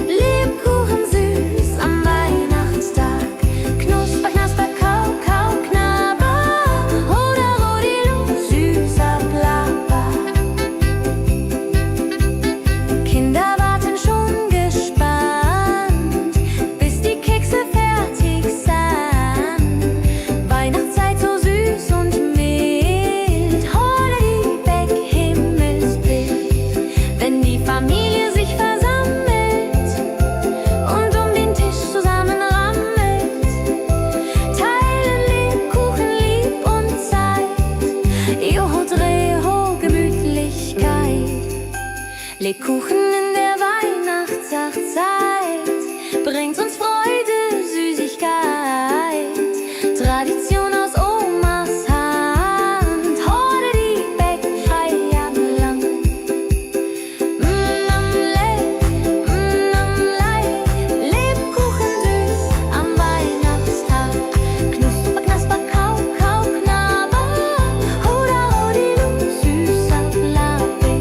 Lebkuchen süß am Weihnachtstag. Knusper, knasper, kau, kau, knabber. Holla, rodilu, süßer Plapper. Kinder warten schon gespannt, bis die Kekse fertig sind. Weihnachtszeit so süß und mild. Holla die Beck, Himmelsbild. Wenn die Familie sich versammelt und um den Tisch zusammenrammelt, teilen Lebkuchen lieb und Zeit. Joho, Dreho, Gemütlichkeit. Lebkuchen in der Weihnachtszeit bringt uns Freude, Süßigkeit. Tradition aus Omas Hand. Holla die Beck, frei am Land. Lebkuchen süß am Weihnachtstag. Knusper, knasper, kau, kau, knabber. Holla, rodilu, süßer Plapper.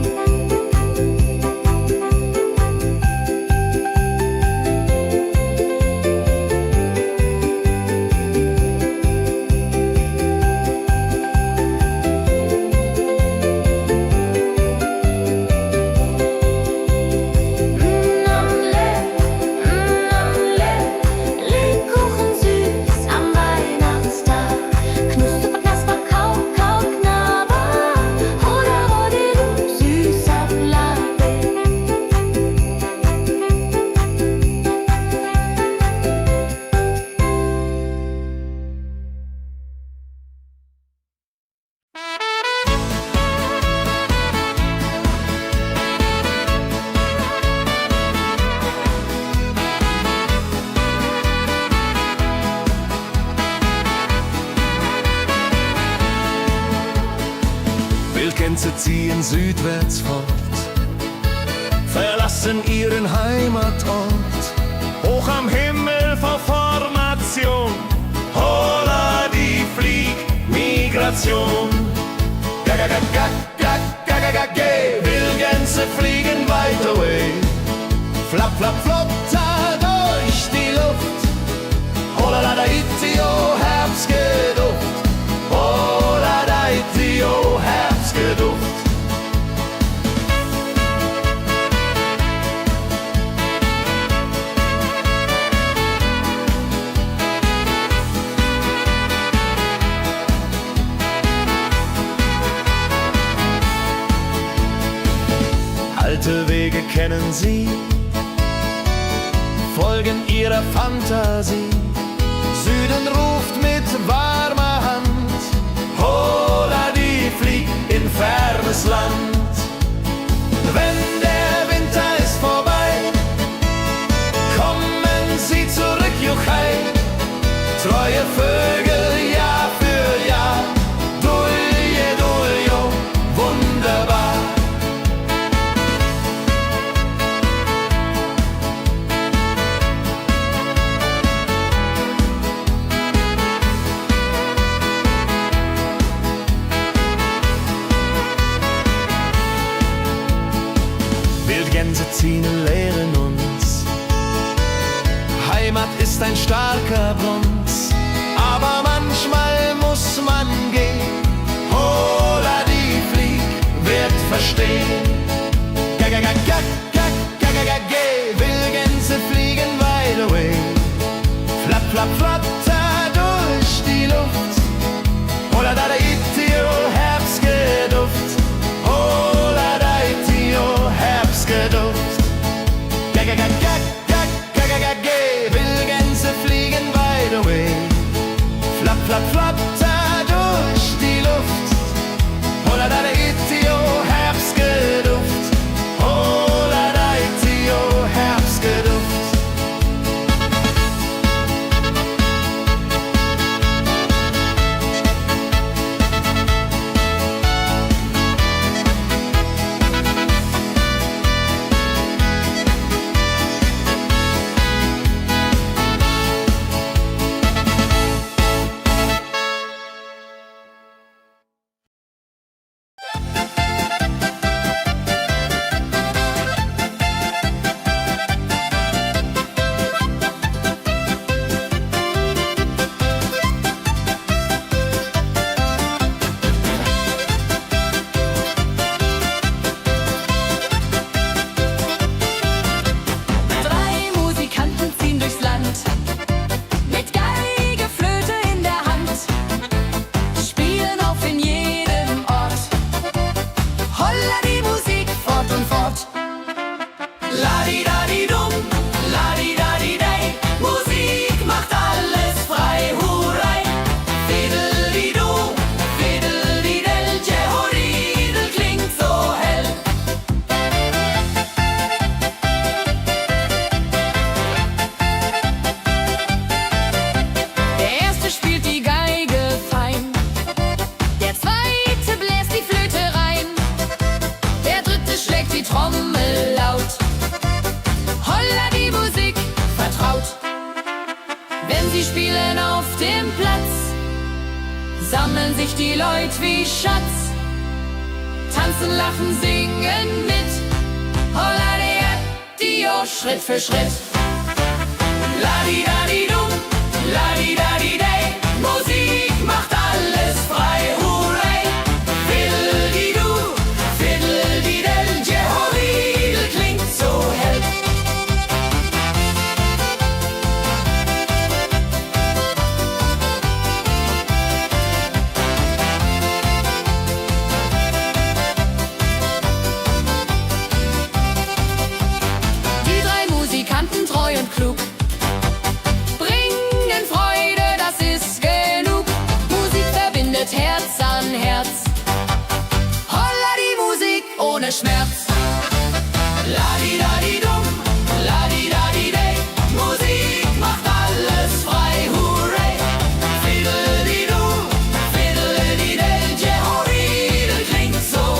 Wildgänse ziehen südwärts fort, verlassen ihren Heimatort. Hoch am Himmel vor Formation, holla die Fliegmigration. Wildgänse fliegen weit away, flap, flap, flop, da durch die Luft. Holla da itio, Herbstgeduft. Holla da itio, Herbstgeduft. Alte Wege kennen sie, folgen ihrer Fantasie. Süden ruft mit warmer Hand, holla die flieg in fernes Land. Wenn der Winter ist vorbei, kommen sie zurück, Juchai. Treue Vögel Jahr für Jahr, dulje, duljo, wunderbar. Wildgänse ziehen, lehren uns. Heimat ist ein starker Bronz, aber manchmal muss man gehen. Holla die Flieg wird verstehen. Wildgänse fliegen wide away, flap, flap, flatter durch die Luft. Holla da itio, Herbstgeduft. Holla da itio, Herbstgeduft. Wildgänse fliegen wide away, flap, flap, flatter durch die Luft. Holla da itio, Herbstgeduft. Holla da itio, Herbstgeduft. Sammeln sich die Leute wie Schatz, tanzen, lachen, singen mit. Holla Dio, Schritt für Schritt. Ladi-dadi-dum, ladi-dadi-day, Musik macht alles frei, hurray. Fiddle-di-du, fiddle-di-del, Jehoridel klingt so hell. Treu und klug, bringen Freude, das ist genug. Musik verbindet Herz an Herz. Holla die Musik ohne Schmerz. Ladi-dadi-dum, ladi-dadi-day, Musik macht alles frei, hurray. Fiddle-di-du, fiddle-di-del, Jehoridel klingt so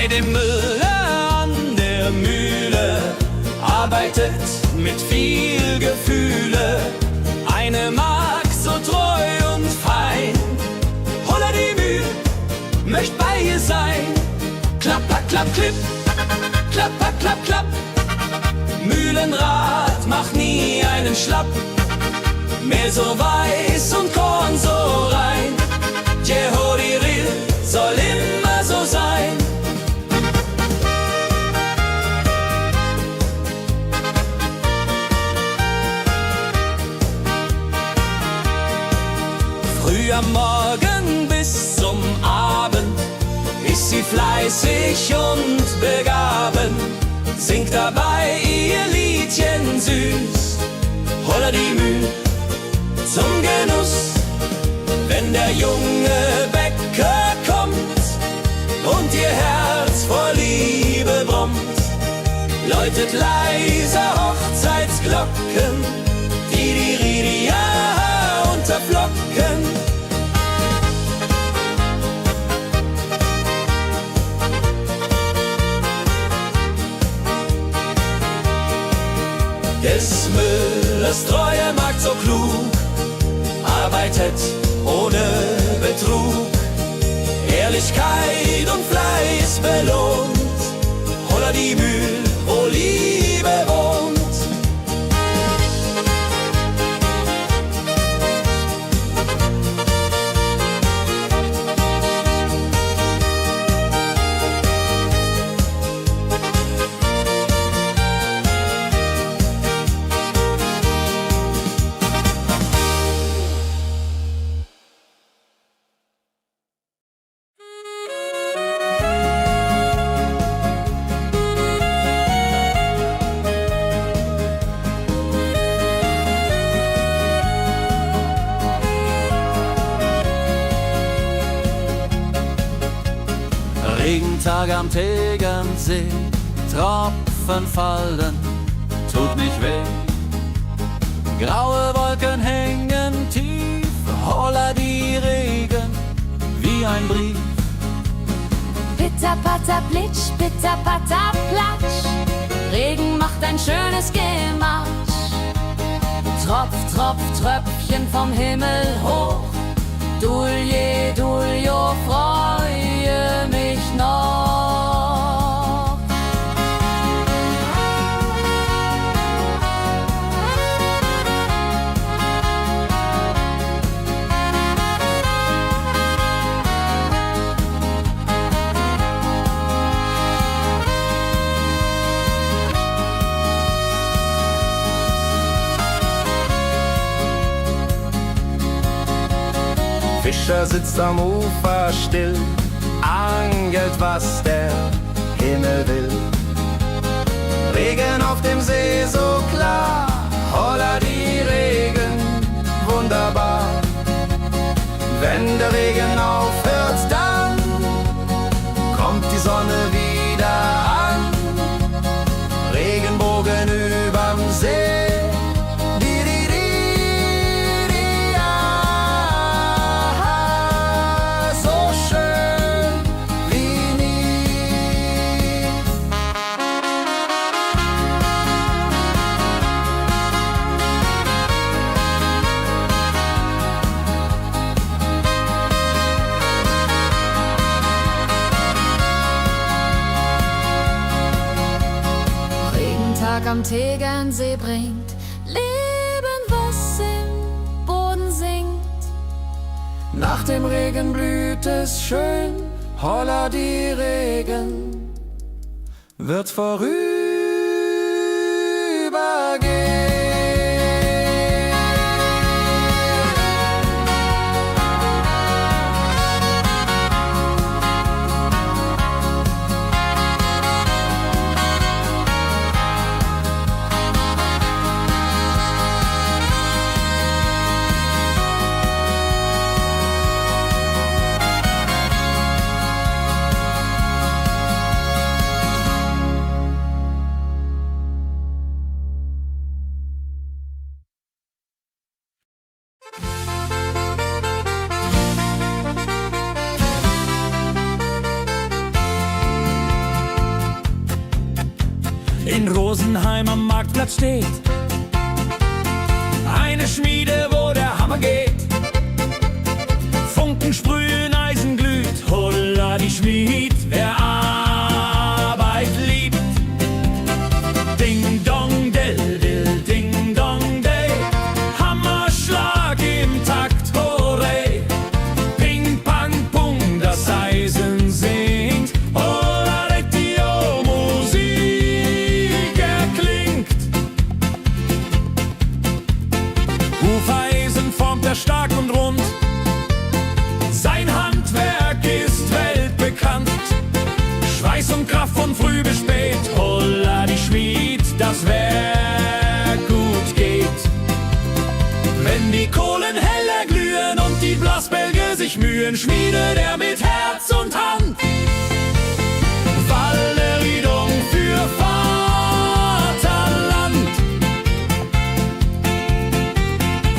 Bei dem Müller an der Mühle arbeitet mit viel Gefühle eine Magd so treu und fein. Holla die Mühl, möcht bei ihr sein. Klapp, klapp, klapp, klipp, klapp, klapp, klapp, klapp. Mühlenrad macht nie einen Schlapp. Mehl so weiß und Korn so rein. Jehoriril soll immer so sein. Früh am Morgen bis zum Abend ist sie fleißig und begaben, singt dabei ihr Liedchen süß. Holla die Mühl zum Genuss, wenn der junge Bäcker kommt und ihr Herz vor Liebe brummt, läutet leiser Hochzeitsglocken, die Ridia unterflocken. Des Müllers treue Magd so klug, arbeitet ohne Betrug, Ehrlichkeit und Fleiß belohnt. Holla die Mühl, wo Liebe wohnt. Regentag am Tegernsee, Tropfen fallen, tut nicht weh. Graue Wolken hängen tief, holla die Regen wie ein Brief. Pitter, patter, plitsch, pitter, patter, platsch. Regen macht ein schönes Gematsch. Tropf, Tropf, Tröpfchen vom Himmel hoch. Dulje, Duljo, freue mich noch. Fischer sitzt am Ufer still, angelt, was der Himmel will. Regen auf dem See so klar, holla die Regen, wunderbar. Wenn der Regen aufhört, dann kommt die Sonne wieder an. Regenbogen überm See. Am Tegernsee bringt Leben, was im Boden singt. Nach dem Regen blüht es schön, holla die Regen wird vorübergehen. Rosenheim am Marktplatz steht. Eine Schmiede, wo der Hammer geht. Funken sprühen, Eisen glüht, holla die Schmied, wer Arbeit liebt. Ding dong dill dill, ding dong day, Hammerschlag im Takt, hurray. Ping pang pung, das Eisen singt, holla die Musik erklingt. Hufeisen formt er stark und rund, sein Handwerk ist weltbekannt. Schweiß und Kraft von früh bis spät, holla die Schmied, das Werk gut geht. Wenn die Kohlen heller glühen und die Blasbälge sich mühen, schmiedet er mit Herz und Hand Walleriedung für Vaterland.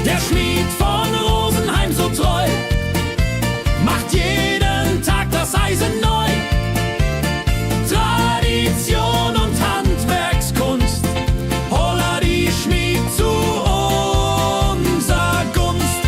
Der Schmied von Rosenheim so treu macht jeden Tag das Eisen neu. Tradition und Handwerkskunst, holla die Schmied zu unser Gunst.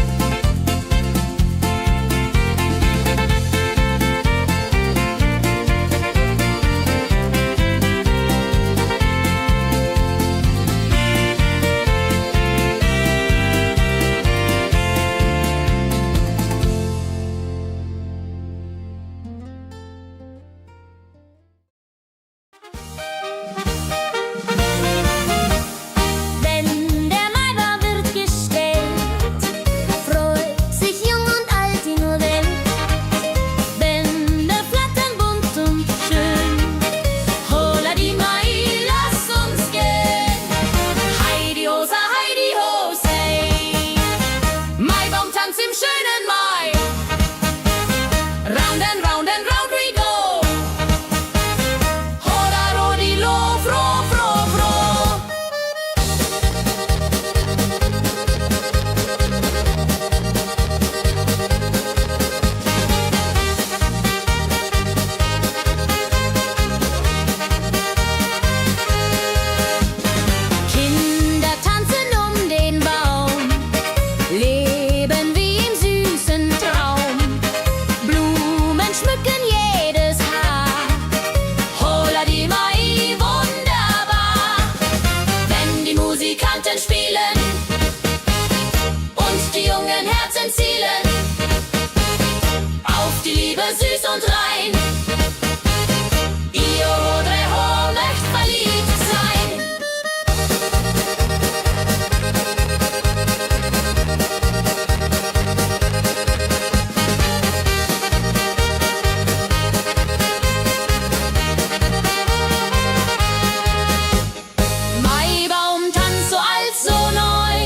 Wenn der Maibaum wird gestellt, freut sich jung und alt in der Welt. Bänder flattern bunt und schön, holla die Mai, lass uns gehen. Heidi Hosa, Heidi Hosei, Maibaumtanz im schönen Mai. Round and round and round we go. Holla rodilo, fro, fro, fro. Kinder tanzen um den Baum, leben wie im süßen Traum. Blumen schmücken jedes Haar, holla die Mai, wunderbar. Wenn die Musikanten spielen und die jungen Herzen zielen auf die Liebe süß und rein. Io Rodreho möcht verliebt sein. Maibaumtanz so alt, so neu,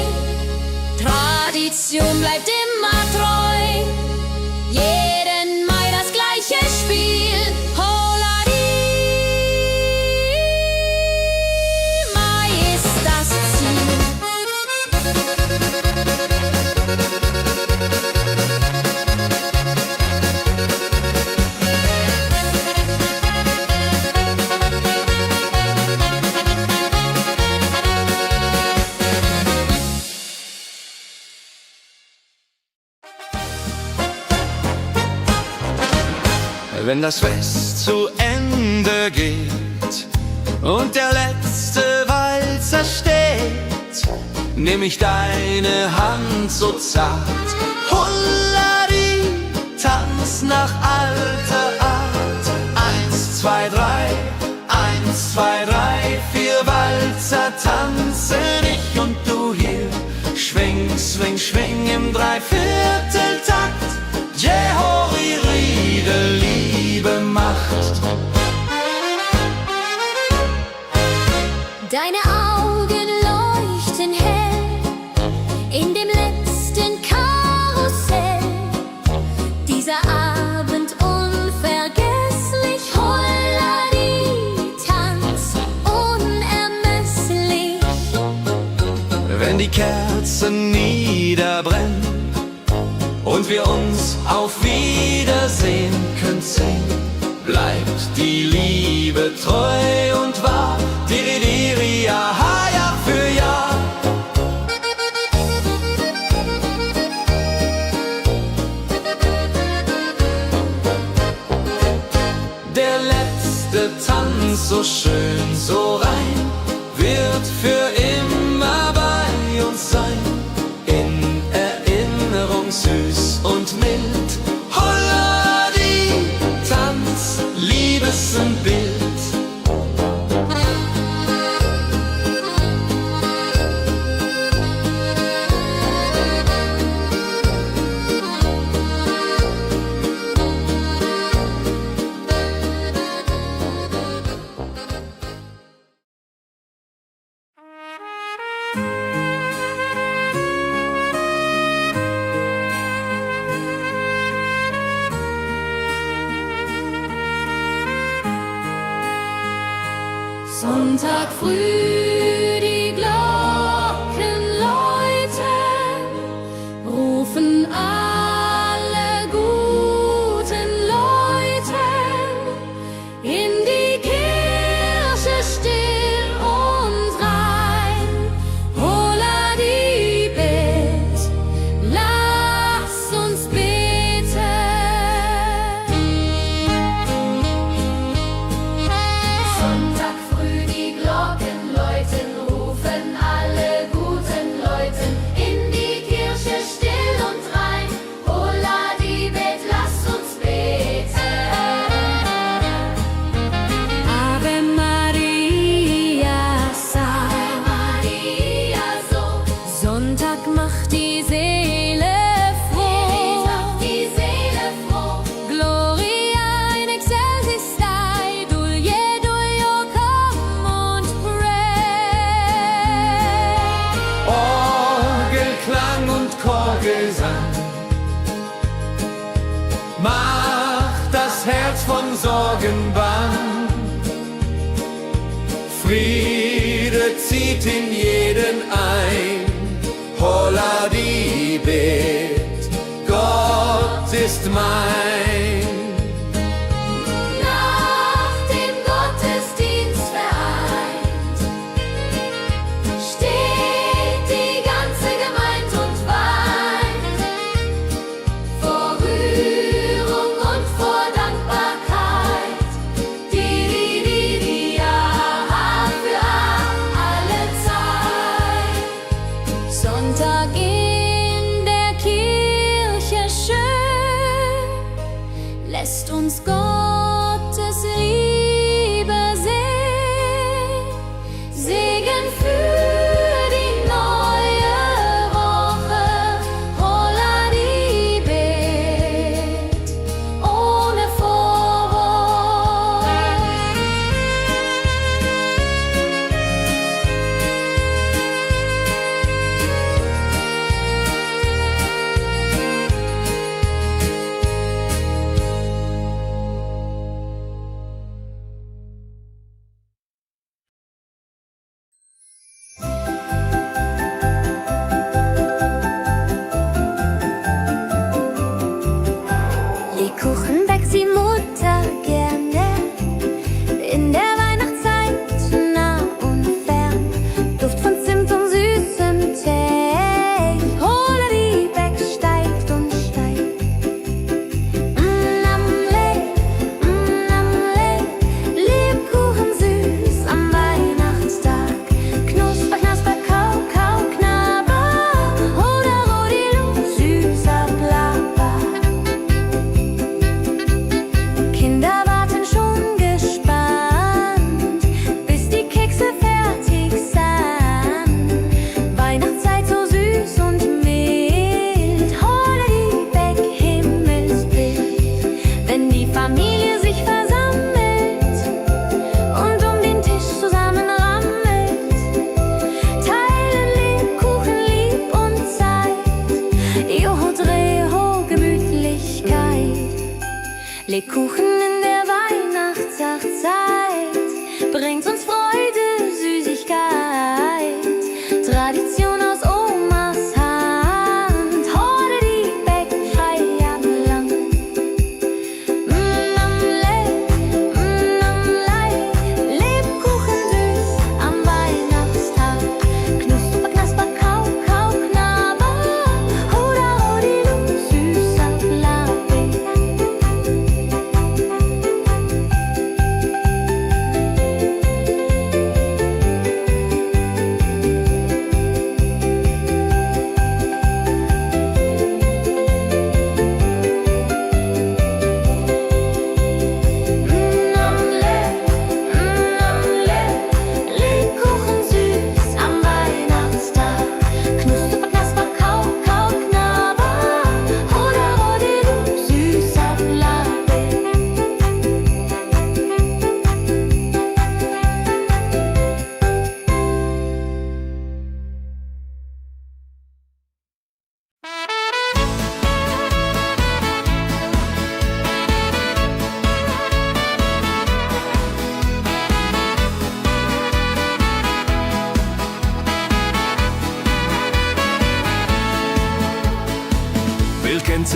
Tradition bleibt immer treu. Jeden Mai das gleiche Spiel, holla die Mai ist das Ziel. Wenn das Fest zu Ende geht und der letzte Walzer steht, nehm ich deine Hand so zart, Hullari, tanz nach alter Art. 1, 2, 3, 1, 2, 3, 4 Walzer tanzen ich und du hier. Schwing, swing, schwing im Dreivierteltakt. Jehori, Riede, Liebe macht. Deine Augen leuchten hell in dem letzten Karussell. Dieser Abend unvergesslich, Holladi, Tanz unermesslich. Wenn die Kerzen niederbrennen und wir uns auf Wiedersehen können sehen, bleibt die Liebe treu und wahr. Diri, diri, so schön, so rein, wird für immer bei uns sein. In Erinnerung süß und mild. Holla die Tanz, Liebesbild. Sonntag früh, die Glocken läuten, rufen alle guten Leute in die Kirche still und rein. Holla die Bet, lass uns beten. Sonntag früh, die Glocken läuten, rufen alle guten Leute in die Kirche still und rein. Holla die Bet, lass uns beten. Ave Maria, Ave Maria, so. Sonntag macht die Seele froh. Die Seele froh. Gloria in excelsis Dei, Dulio, komm und pray. Orgelklang und Chorgesang macht das Herz von Sorgen bang. Friede zieht in jeden ein. Holla die Bet, Gott ist mein. Nach dem Gottesdienst vereint steht die ganze Gemeinde und weint vor Rührung und vor Dankbarkeit. Ja, für alle Zeit. Sonntag in der Kirche schön, lässt uns Gottes Liebe sehen. Segen für die neue Woche. Holla die Bet, ohne Vorwurf. Lebkuchen backt die Mutter gerne in der Weihnachtszeit, nah und fern. Duft von Zimt und süßem Tee. Holla die Beck steigt und steigt. Lebkuchen süß am Weihnachtstag. Knusper, knasper, kau, kau, knabber. Holla, rodilu, süßer Plapper. Kinder warten schon gespannt, bis die Kekse fertig sind. Weihnachtszeit so süß und mild. Holla die Beck, Himmelsbild. Wenn die Familie sich versammelt und um den Tisch zusammen rammelt, teilen Lebkuchen lieb und Zeit. Joho, Dreho, Gemütlichkeit. Lebkuchen in der Weihnachtszeit bringt uns Freude, Süßigkeit. Tradition aus Omas Hand. Holla die Beck, frei am Land. Lebkuchen süß am Weihnachtstag. Knusper, knasper, kau, kau, knabber. Holla, rodilu, süßer Plapper.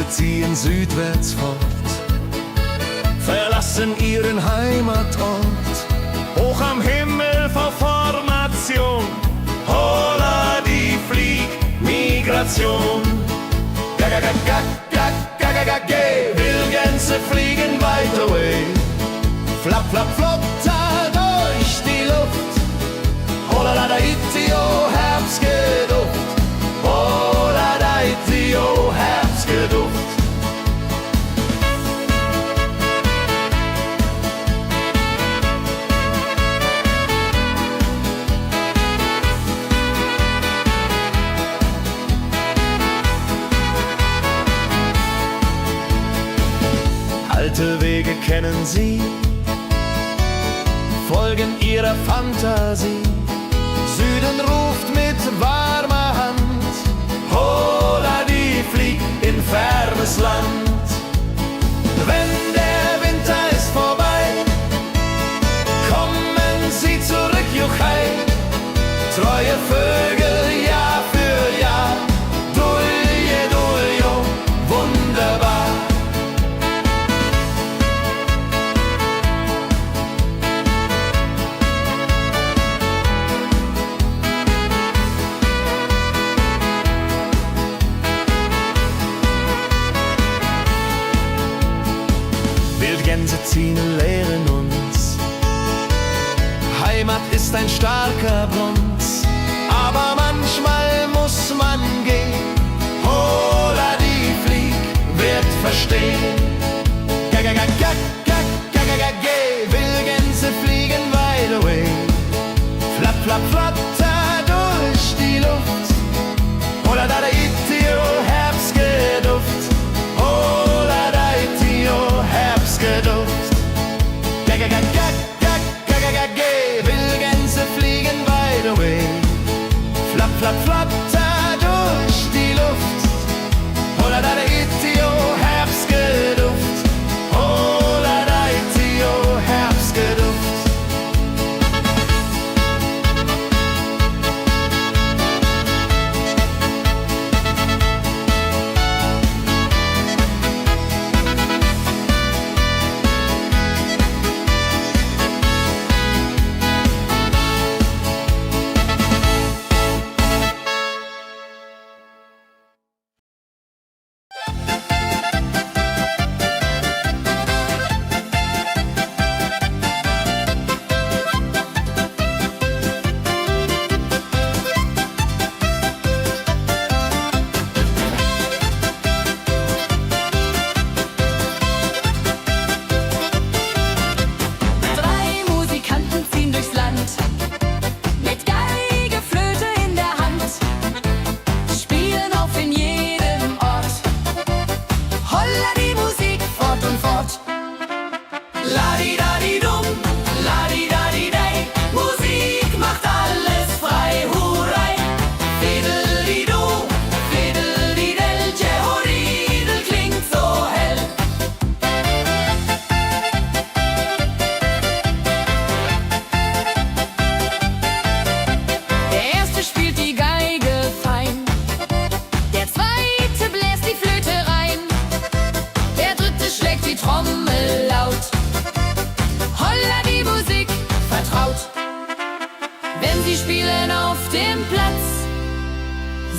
Reise ziehen südwärts fort, verlassen ihren Heimatort. Hoch am Himmel vor Formation, holla die Fliegmigration. Wildgänse fliegen weit away, flapp, flapp, flop, da durch die Luft. Holla da itio, Herbstgeduft. Holla da itio, Herbstgeduft. Alte Wege kennen sie, folgen ihrer Fantasie. Süden ruft mit warmer Hand, holla die flieg in fernes Land. Wenn der Winter ist vorbei, kommen sie zurück, Juchai. Treue Vögel Jahr für Jahr, dulje, duljo, wunderbar. Wildgänse ziehen, lehren uns, Heimat ist ein starker Bronz, aber manchmal muss man gehen. Holla die Flieg wird verstehen. Wildgänse fliegen wide away, flapp, flapp, flatter durch die Luft. Holla da itio, Herbstgeduft. Holla da itio, Herbstgeduft. Wildgänse fliegen wide away, flapp, flapp, flatter durch die Luft. Holla da itio, Herbstgeduft. Holla da itio, Herbstgeduft.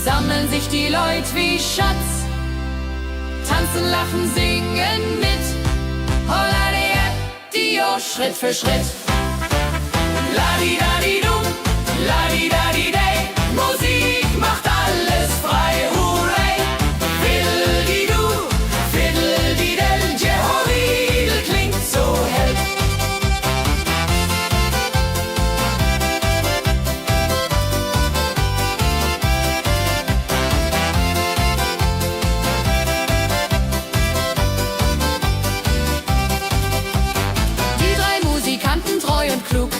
sammeln sich die Leute wie Schatz, tanzen, lachen, singen mit. Holla Dio, Schritt für Schritt. La-di-da-di-dum, la-di-da-di-day, Musik macht alles frei, hurray. Fiddle-di-du, fiddle-di-del, Jehoridel klingt so hell. Die drei Musikanten, treu und klug,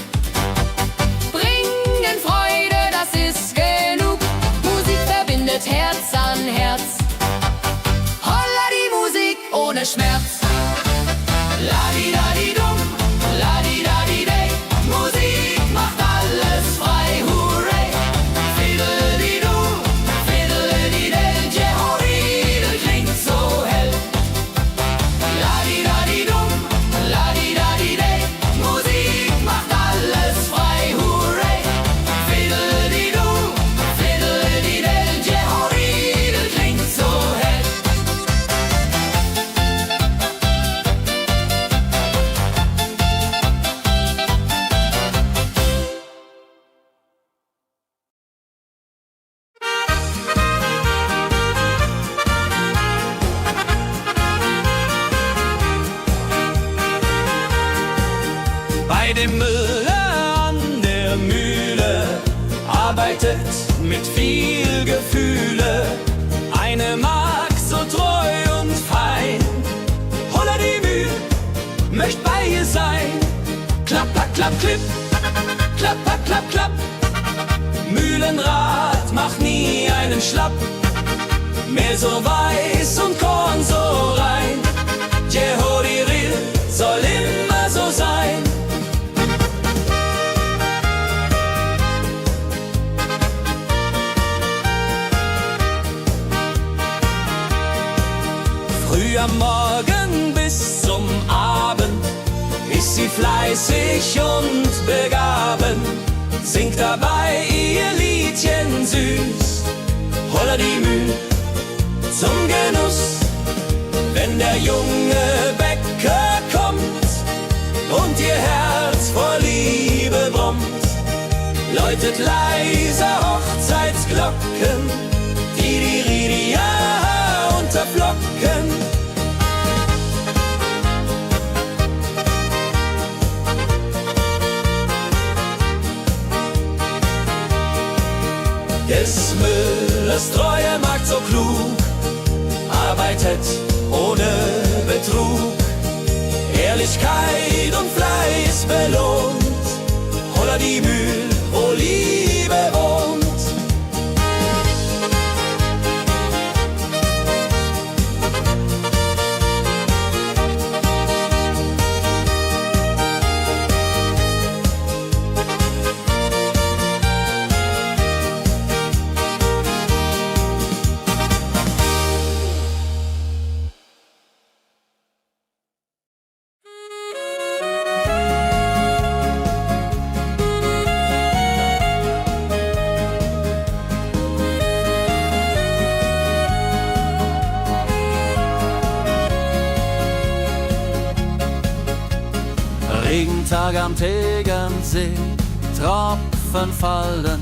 bringen Freude, das ist genug. Musik verbindet Herz an Herz. Holla die Musik ohne Schmerz. La-di-da-di-dum, la-di-da-di-day, Musik macht alles frei, hurray. Fiddle-di-du, fiddle-di-del, Jehoridel klingt so hell. dem Müller an der Mühle arbeitet mit viel Gefühle eine Magd so treu und fein. Holla die Mühl möcht bei ihr sein. Klapp, klapp, klapp, klipp, klapp, klapp, klapp, klapp. Mühlenrad macht nie einen Schlapp. Mehl so weiß und Korn so rein. Jehodiril soll immer so sein. Früh am Morgen bis zum Abend ist sie fleißig und begaben, singt dabei ihr Liedchen süß. Holla die Mühl zum Genuss, wenn der junge Bäcker kommt und ihr Herz vor Liebe brummt, läutet leiser Hochzeitsglocken, die ja unter Flocken. Des Müllers treue Magd so klug, arbeitet ohne Betrug, Ehrlichkeit und Fleiß belohnt. Holla die Mühl, wo Liebe wohnt. Regentag am Tegernsee, Tropfen fallen,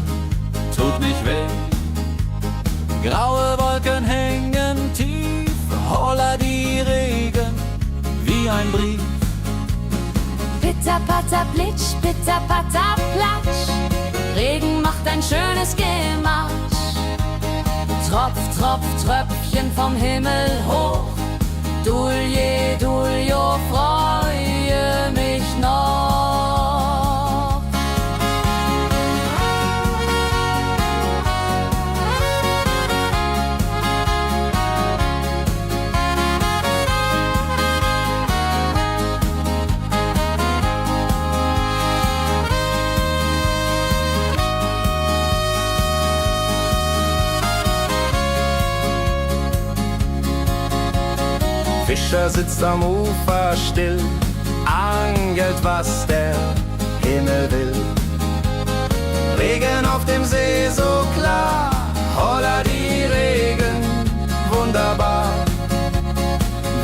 tut nicht weh. Graue Wolken hängen tief, holla die Regen wie ein Brief. Pitter, patter, plitsch, pitter, patter, platsch. Regen macht ein schönes Gematsch. Tropf, Tropf, Tröpfchen vom Himmel hoch. Dulje, Duljo, freue mich noch. Fischer sitzt am Ufer still, angelt, was der Himmel will. Regen auf dem See so klar, holla die Regen, wunderbar.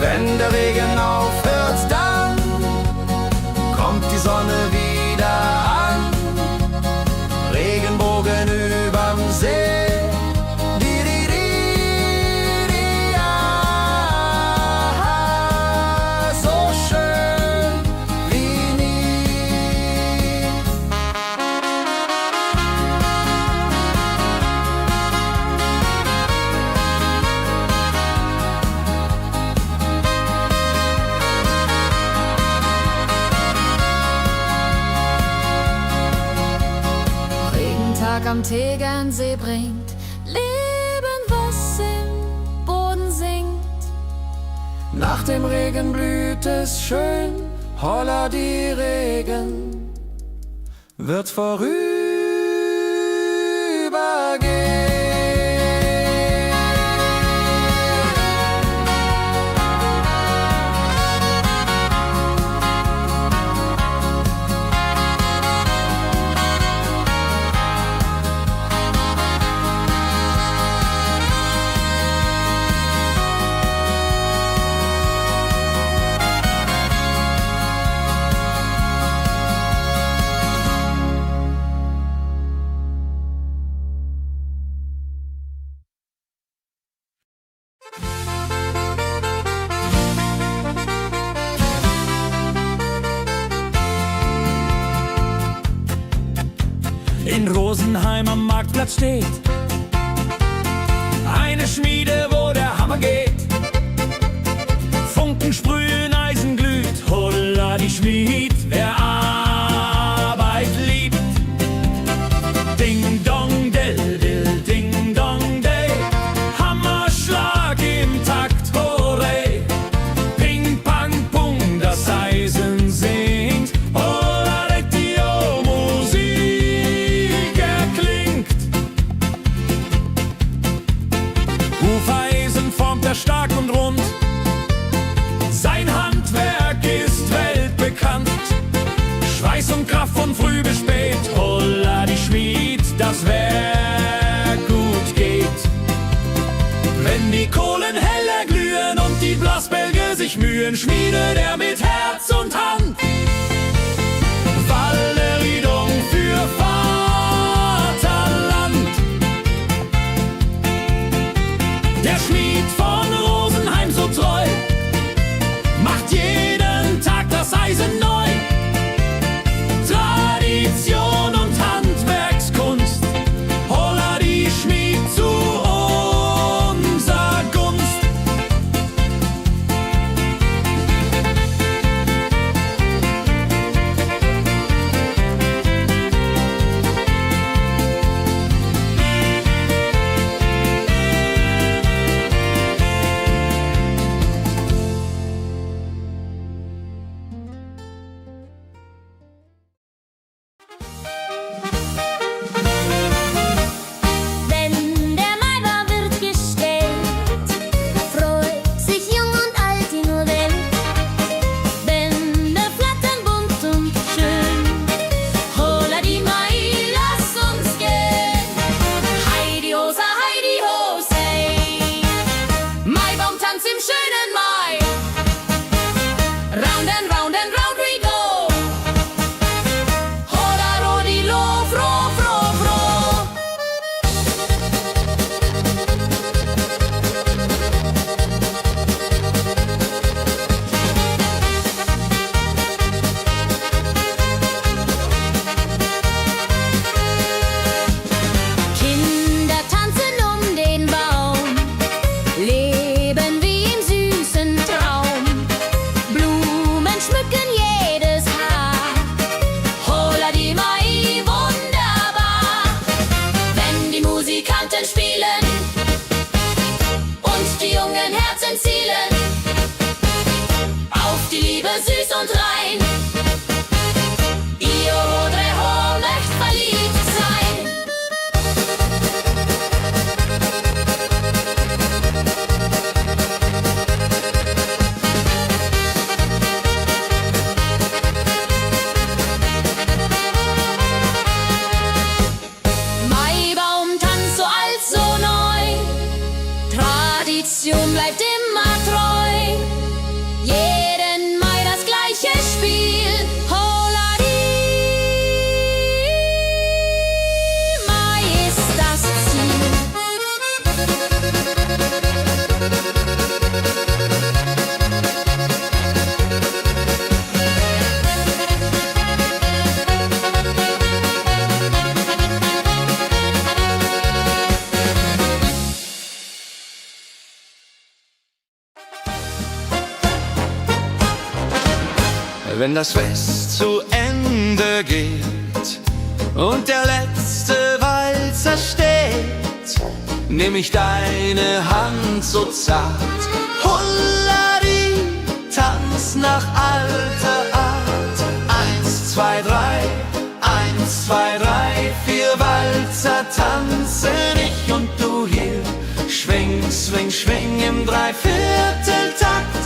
Wenn der Regen aufhört, dann kommt die Sonne wieder an. Regenbogen überm See. Am Tegernsee bringt Leben, was im Boden singt. Nach dem Regen blüht es schön, holla die Regen wird vorübergehen. in Rosenheim am Marktplatz steht. Eine Schmiede, wo der Hammer geht. Funken sprühen, Eisen glüht, holla die Schmied, wer Arbeit liebt. Ding dong del dill, ding dong day, Hammerschlag im Takt, hurray. Ping pang pung, das Eisen singt, holla die Musik erklingt. Hufeisen formt er stark und rund, sein Handwerk ist weltbekannt. Schweiß und Kraft von früh bis spät, holla die Schmied, das Werk gut geht. Wenn die Kohlen heller glühen und die Blasbälge sich mühen, schmiedet er mit Herz und Hand Walleriedung für Vaterland. Der Schmied von Rosenheim so treu macht jeden Tag das Eisen neu. Tradition und Handwerkskunst, holla die Schmied zu unser Gunst. Wenn der Maibaum wird gestellt, freut sich jung und alt die nur Welt. Bänder flattern bunt und schön, holla die Mai, lass uns gehen. Heidi Hosa, Heidi Hosei, Maibaumtanz im schönen Mai. Round and round and round we go, holla rodi lo, fro, fro, fro. Kinder tanzen um den Baum, leben wie im süßen Traum. Blumen schmücken jedes Haar, holla die Mai, wunderbar. Wenn die Musikanten spielen und die jungen Herzen zielen auf die Liebe süß und rein, ihr Rodreho möcht verliebt sein. Maibaumtanz so alt, so neu, Tradition bleibt immer treu. Jeden Mai das gleiche Spiel, holla die Mai ist das Ziel. Wenn das Fest zu Ende geht und der letzte Walzer steht, nehm ich deine Hand so zart, Hulladi, tanz nach alter Art. 1, 2, 3, 1, 2, 3, 4 Walzer tanzen ich und du hier. Schwing, swing, schwing im Dreivierteltakt.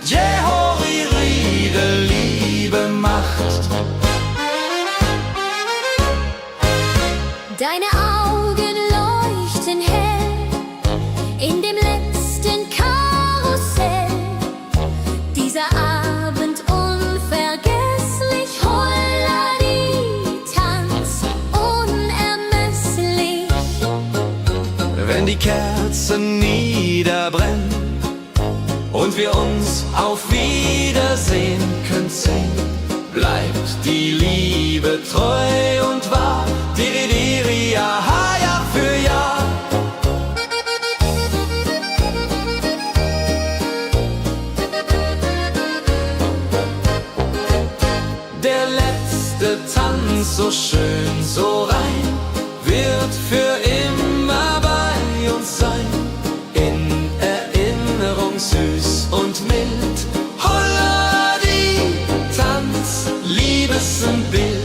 Jehori Riede, Liebe macht. Deine Augen leuchten hell in dem letzten Karussell. Dieser Abend unvergesslich, Holladi, Tanz unermesslich. Wenn die Kerzen niederbrennen und wir uns auf Wiedersehen künsten, bleibt die Liebe treu und wahr. letzte Tanz, so schön, so rein, wird für immer bei uns sein. In Erinnerung süß und mild. Holla die Tanz, Liebesbild.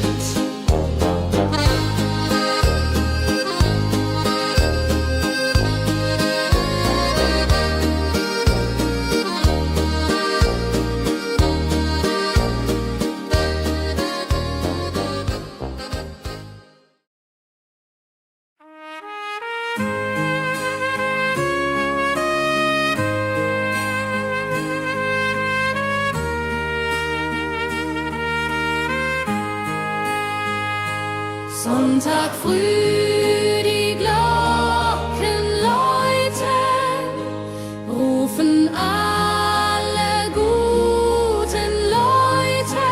Sonntag früh, die Glocken läuten, rufen alle guten Leute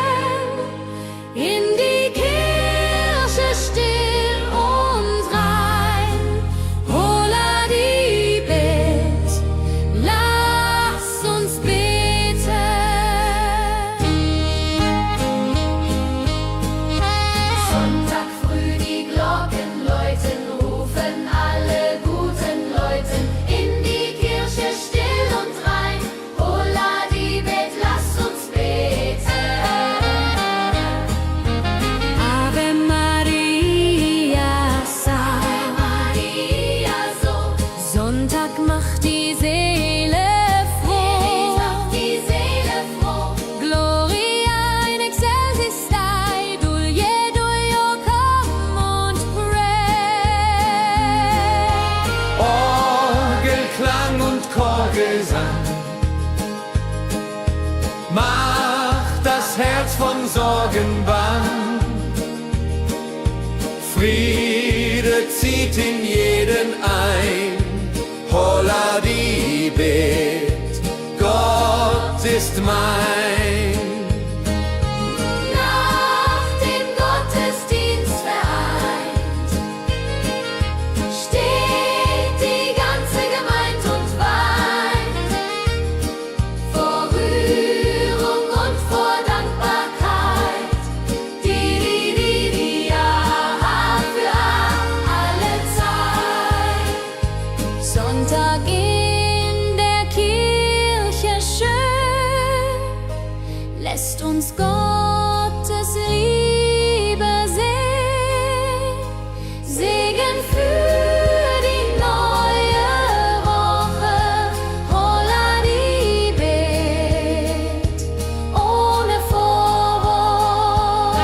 in die Kirche still und rein. Holla die Bet, lass uns beten. Sonntag früh, die Glocken läuten, rufen alle guten Leute in die Kirche still und rein. Holla die Bet, lass uns beten. Ave Maria, Ave Maria, so. Sonntag macht die Seele froh. Macht die Seele froh. Gloria in excelsis Dei, Dulio, come und pray. Orgelklang und Chorgesang macht das Herz von Sorgen bang. Friede zieht in jeden ein. Holla die Bet, Gott ist mein. Nach dem Gottesdienst vereint steht die ganze Gemeinde und weint vor Rührung und vor Dankbarkeit. Die ja für alle Zeit. Sonntag in der Kirche schön lässt uns Gottes Liebe sehen. Segen für die neue Woche. Holla die Bet ohne Vorwurf.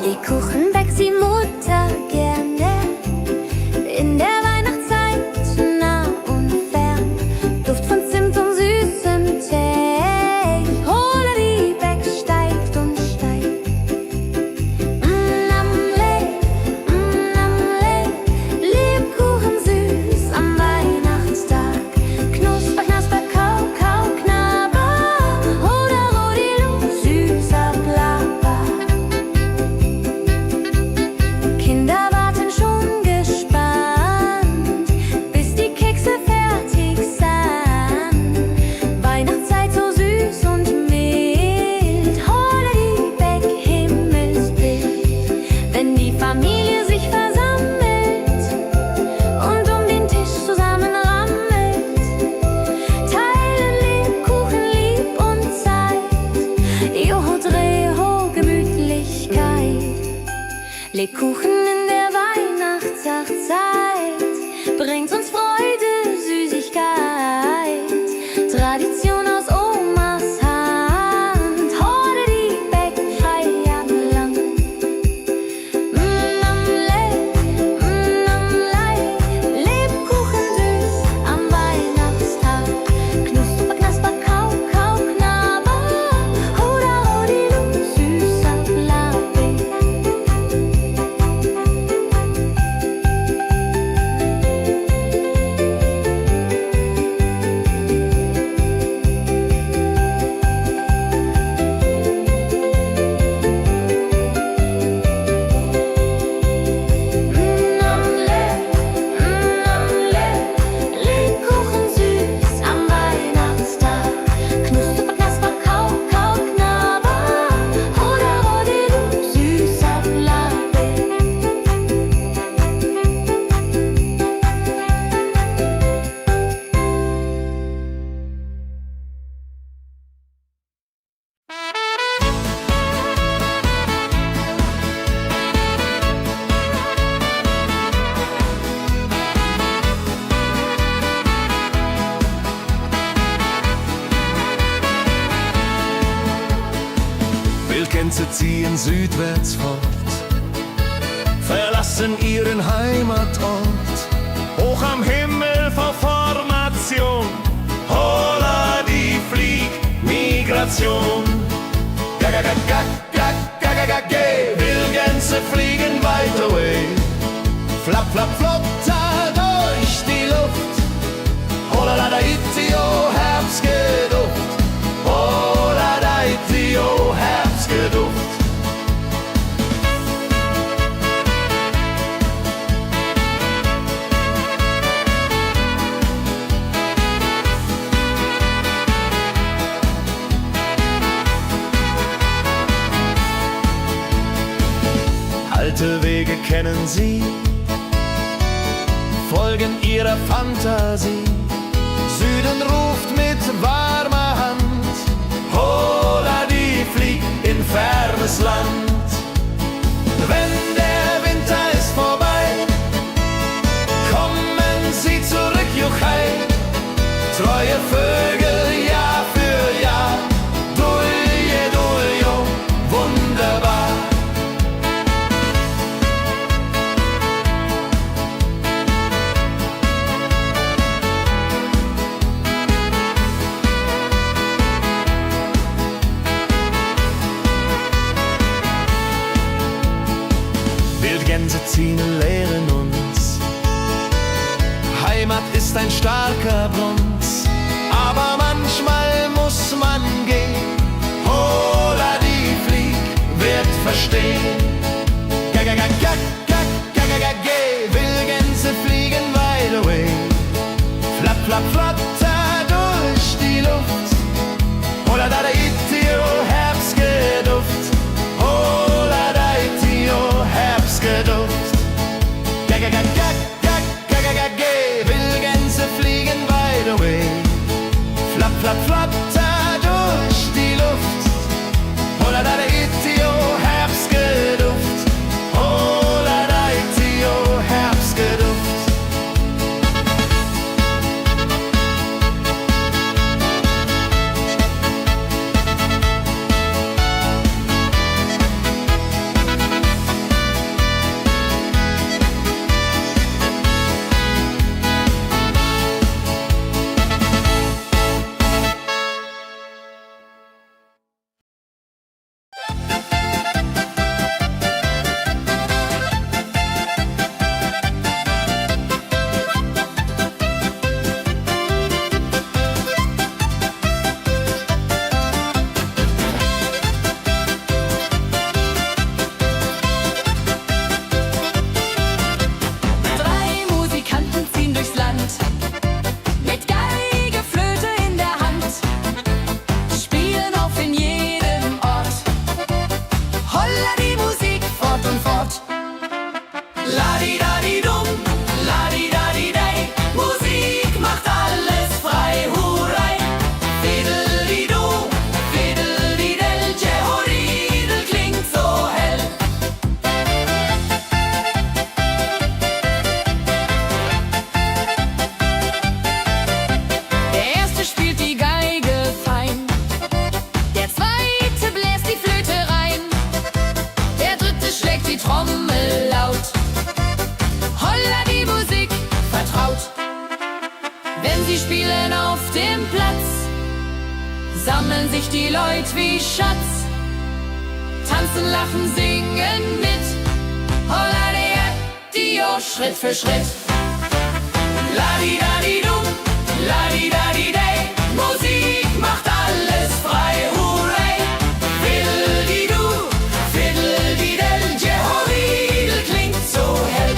Lebkuchen backt die Mutter gerne in der Weihnachtszeit, nah und fern. Duft von Zimt und süßem Tee. Holla die Beck steigt und steigt. Lebkuchen süß am Weihnachtstag. Knusper, knasper, kau, kau, knabber. Holla, rodilu, süßer Plapper. Kinder warten schon gespannt, bis die Kekse fertig sind. Weihnachtszeit so süß und mild. Holla die Beck, Himmelsbild. Wenn die Familie sich versammelt und um den Tisch zusammenrammelt, teilen Lebkuchen lieb und Zeit. Joho, Dreho, Gemütlichkeit. Lebkuchen in der Weihnachtszeit bringt uns Freude, Süßigkeit. Tradition aus Omas Hand. Holla die Beck, Feierland. Lebkuchen süß am Weihnachtstag. Knusper, knasper, kau, kau, knabber. Holla, rodilu, süßer Plapper. ziehen südwärts fort, verlassen ihren Heimatort. Hoch am Himmel vor Formation, holla die Fliegmigration. Wildgänse fliegen weit away, flapp, flapp, flop, da durch die Luft. Holla da itio, Herbstgeduft. Holla da itio, Herbstgeduft. Alte Wege kennen sie, folgen ihrer Fantasie. Süden ruft mit warmer Hand, holla die flieg in fernes Land. Wenn der Winter ist vorbei, kommen sie zurück, Juchai. Treue Vögel, Jahr für Jahr, dulje, duljo, wunderbar. Wildgänse ziehen, lehren uns, Heimat ist ein starker Brunz, aber manchmal muss man gehen. Holla die Flieg wird verstehen. Wildgänse fliegen wide away, flapp, flapp, flatter durch die Luft. Holla da itio, Herbstgeduft. Holla da itio, Herbstgeduft. Wildgänse fliegen wide away, flapp, flapp, flatter durch die Luft. Holla da itio, Herbstgeduft. Holla da itio, Herbstgeduft. Sammeln sich die Leute wie Schatz, tanzen, lachen, singen mit. Holla der Dio, Schritt für Schritt. Ladi-dadi-dum, ladi-dadi-day, Musik macht alles frei, hurray. Fiddle-di-du, fiddle-di-del, Jehoridel klingt so hell.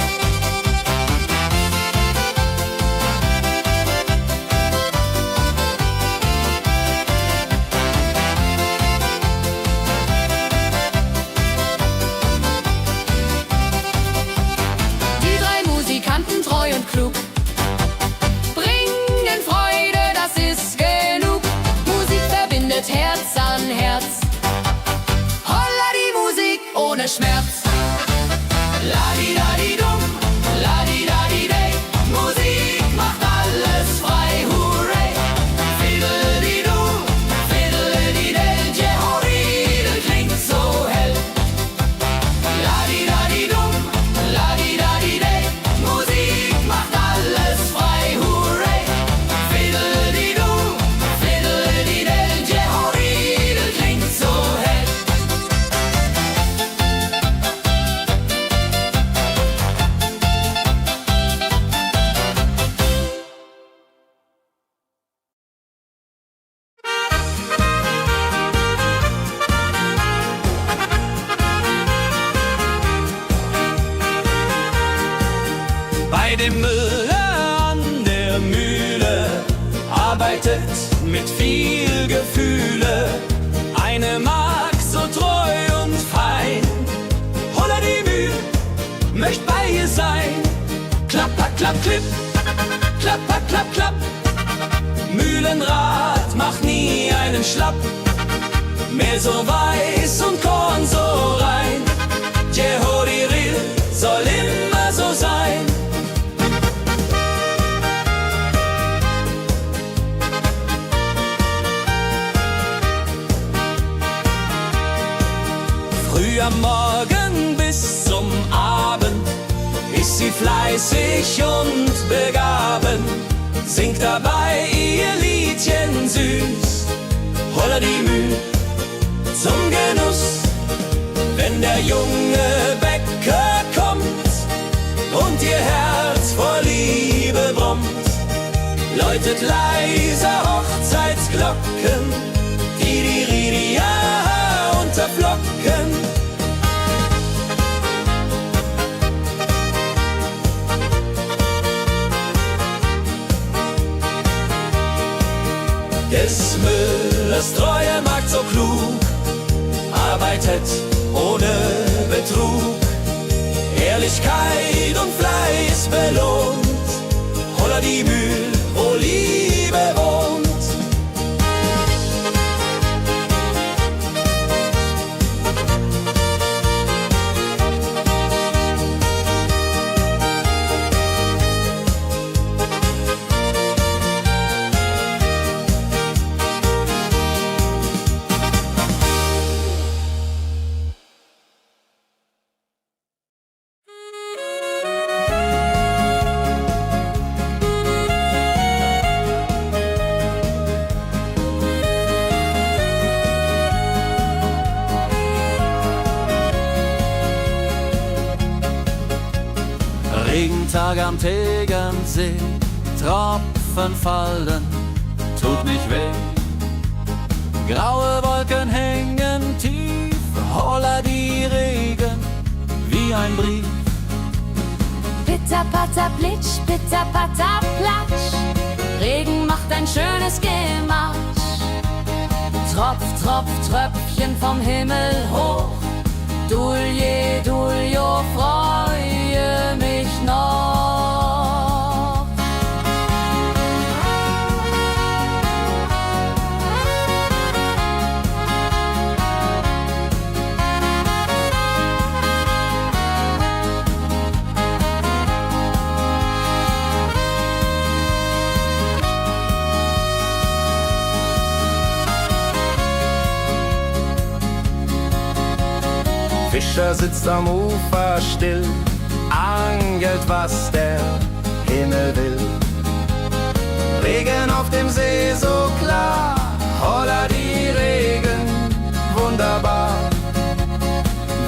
Treu und klug, bringen Freude, das ist genug. Musik verbindet Herz an Herz. Holla die Musik ohne Schmerz. Ladi-dadi-dum, ladi-dadi-day, Musik macht alles frei, hurray. Fiddle-di-du, fiddle-di-del, Jehoridel klingt so hell. Bei dem Müller an der Mühle arbeitet mit viel Gefühle eine Magd so treu und fein. Holla die Mühl, möcht bei ihr sein. Klapper, klapp, klipp, klapper, klapp, klapp. Mühlenrad macht nie einen Schlapp. Mehr so weiß und Korn so rein. Jehodiril soll immer so sein. Früh am Morgen bis zum Abend ist sie fleißig und begaben, singt dabei ihr Liedchen süß. Holla die Mühl zum Genuss, wenn der junge Bäcker kommt und ihr Herz vor Liebe brummt, läutet leiser Hochzeitsglocken, die unterflocken. Des Müllers treue Magd so klug, arbeitet ohne Betrug, Ehrlichkeit und Fleiß belohnt. Holla die Mühl, wo Liebe wohnt. Regentag am Tegernsee, Tropfen fallen, tut nicht weh. Graue Wolken hängen tief, holla die Regen wie ein Brief. Pitter, patter, plitsch, pitter, patter, platsch. Regen macht ein schönes Gematsch. Tropf, Tropf, Tröpfchen vom Himmel hoch. Dulje, Duljo, freue mich noch. Fischer sitzt am Ufer still, angelt, was der Himmel will. Regen auf dem See so klar, holla die Regen, wunderbar.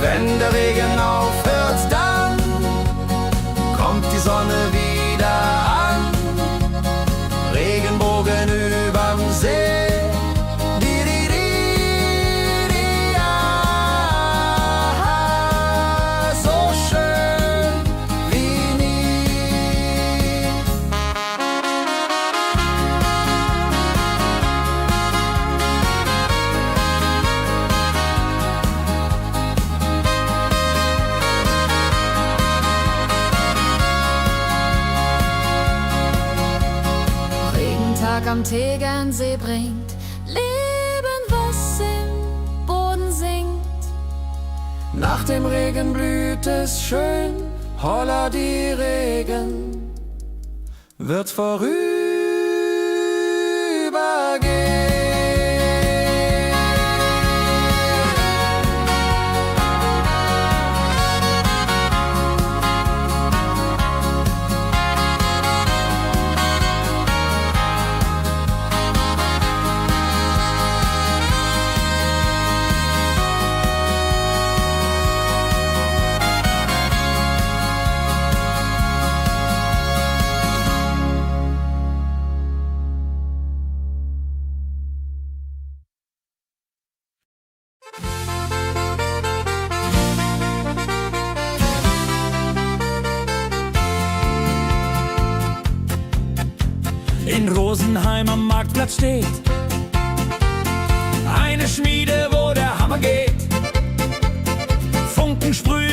Wenn der Regen aufhört, dann kommt die Sonne wieder an. Regenbogen überm See. Am Tegernsee bringt Leben, was im Boden singt. Nach dem Regen blüht es schön, holla die Regen wird vorübergehen. Rosenheim am Marktplatz steht. Eine Schmiede, wo der Hammer geht. Funken sprühen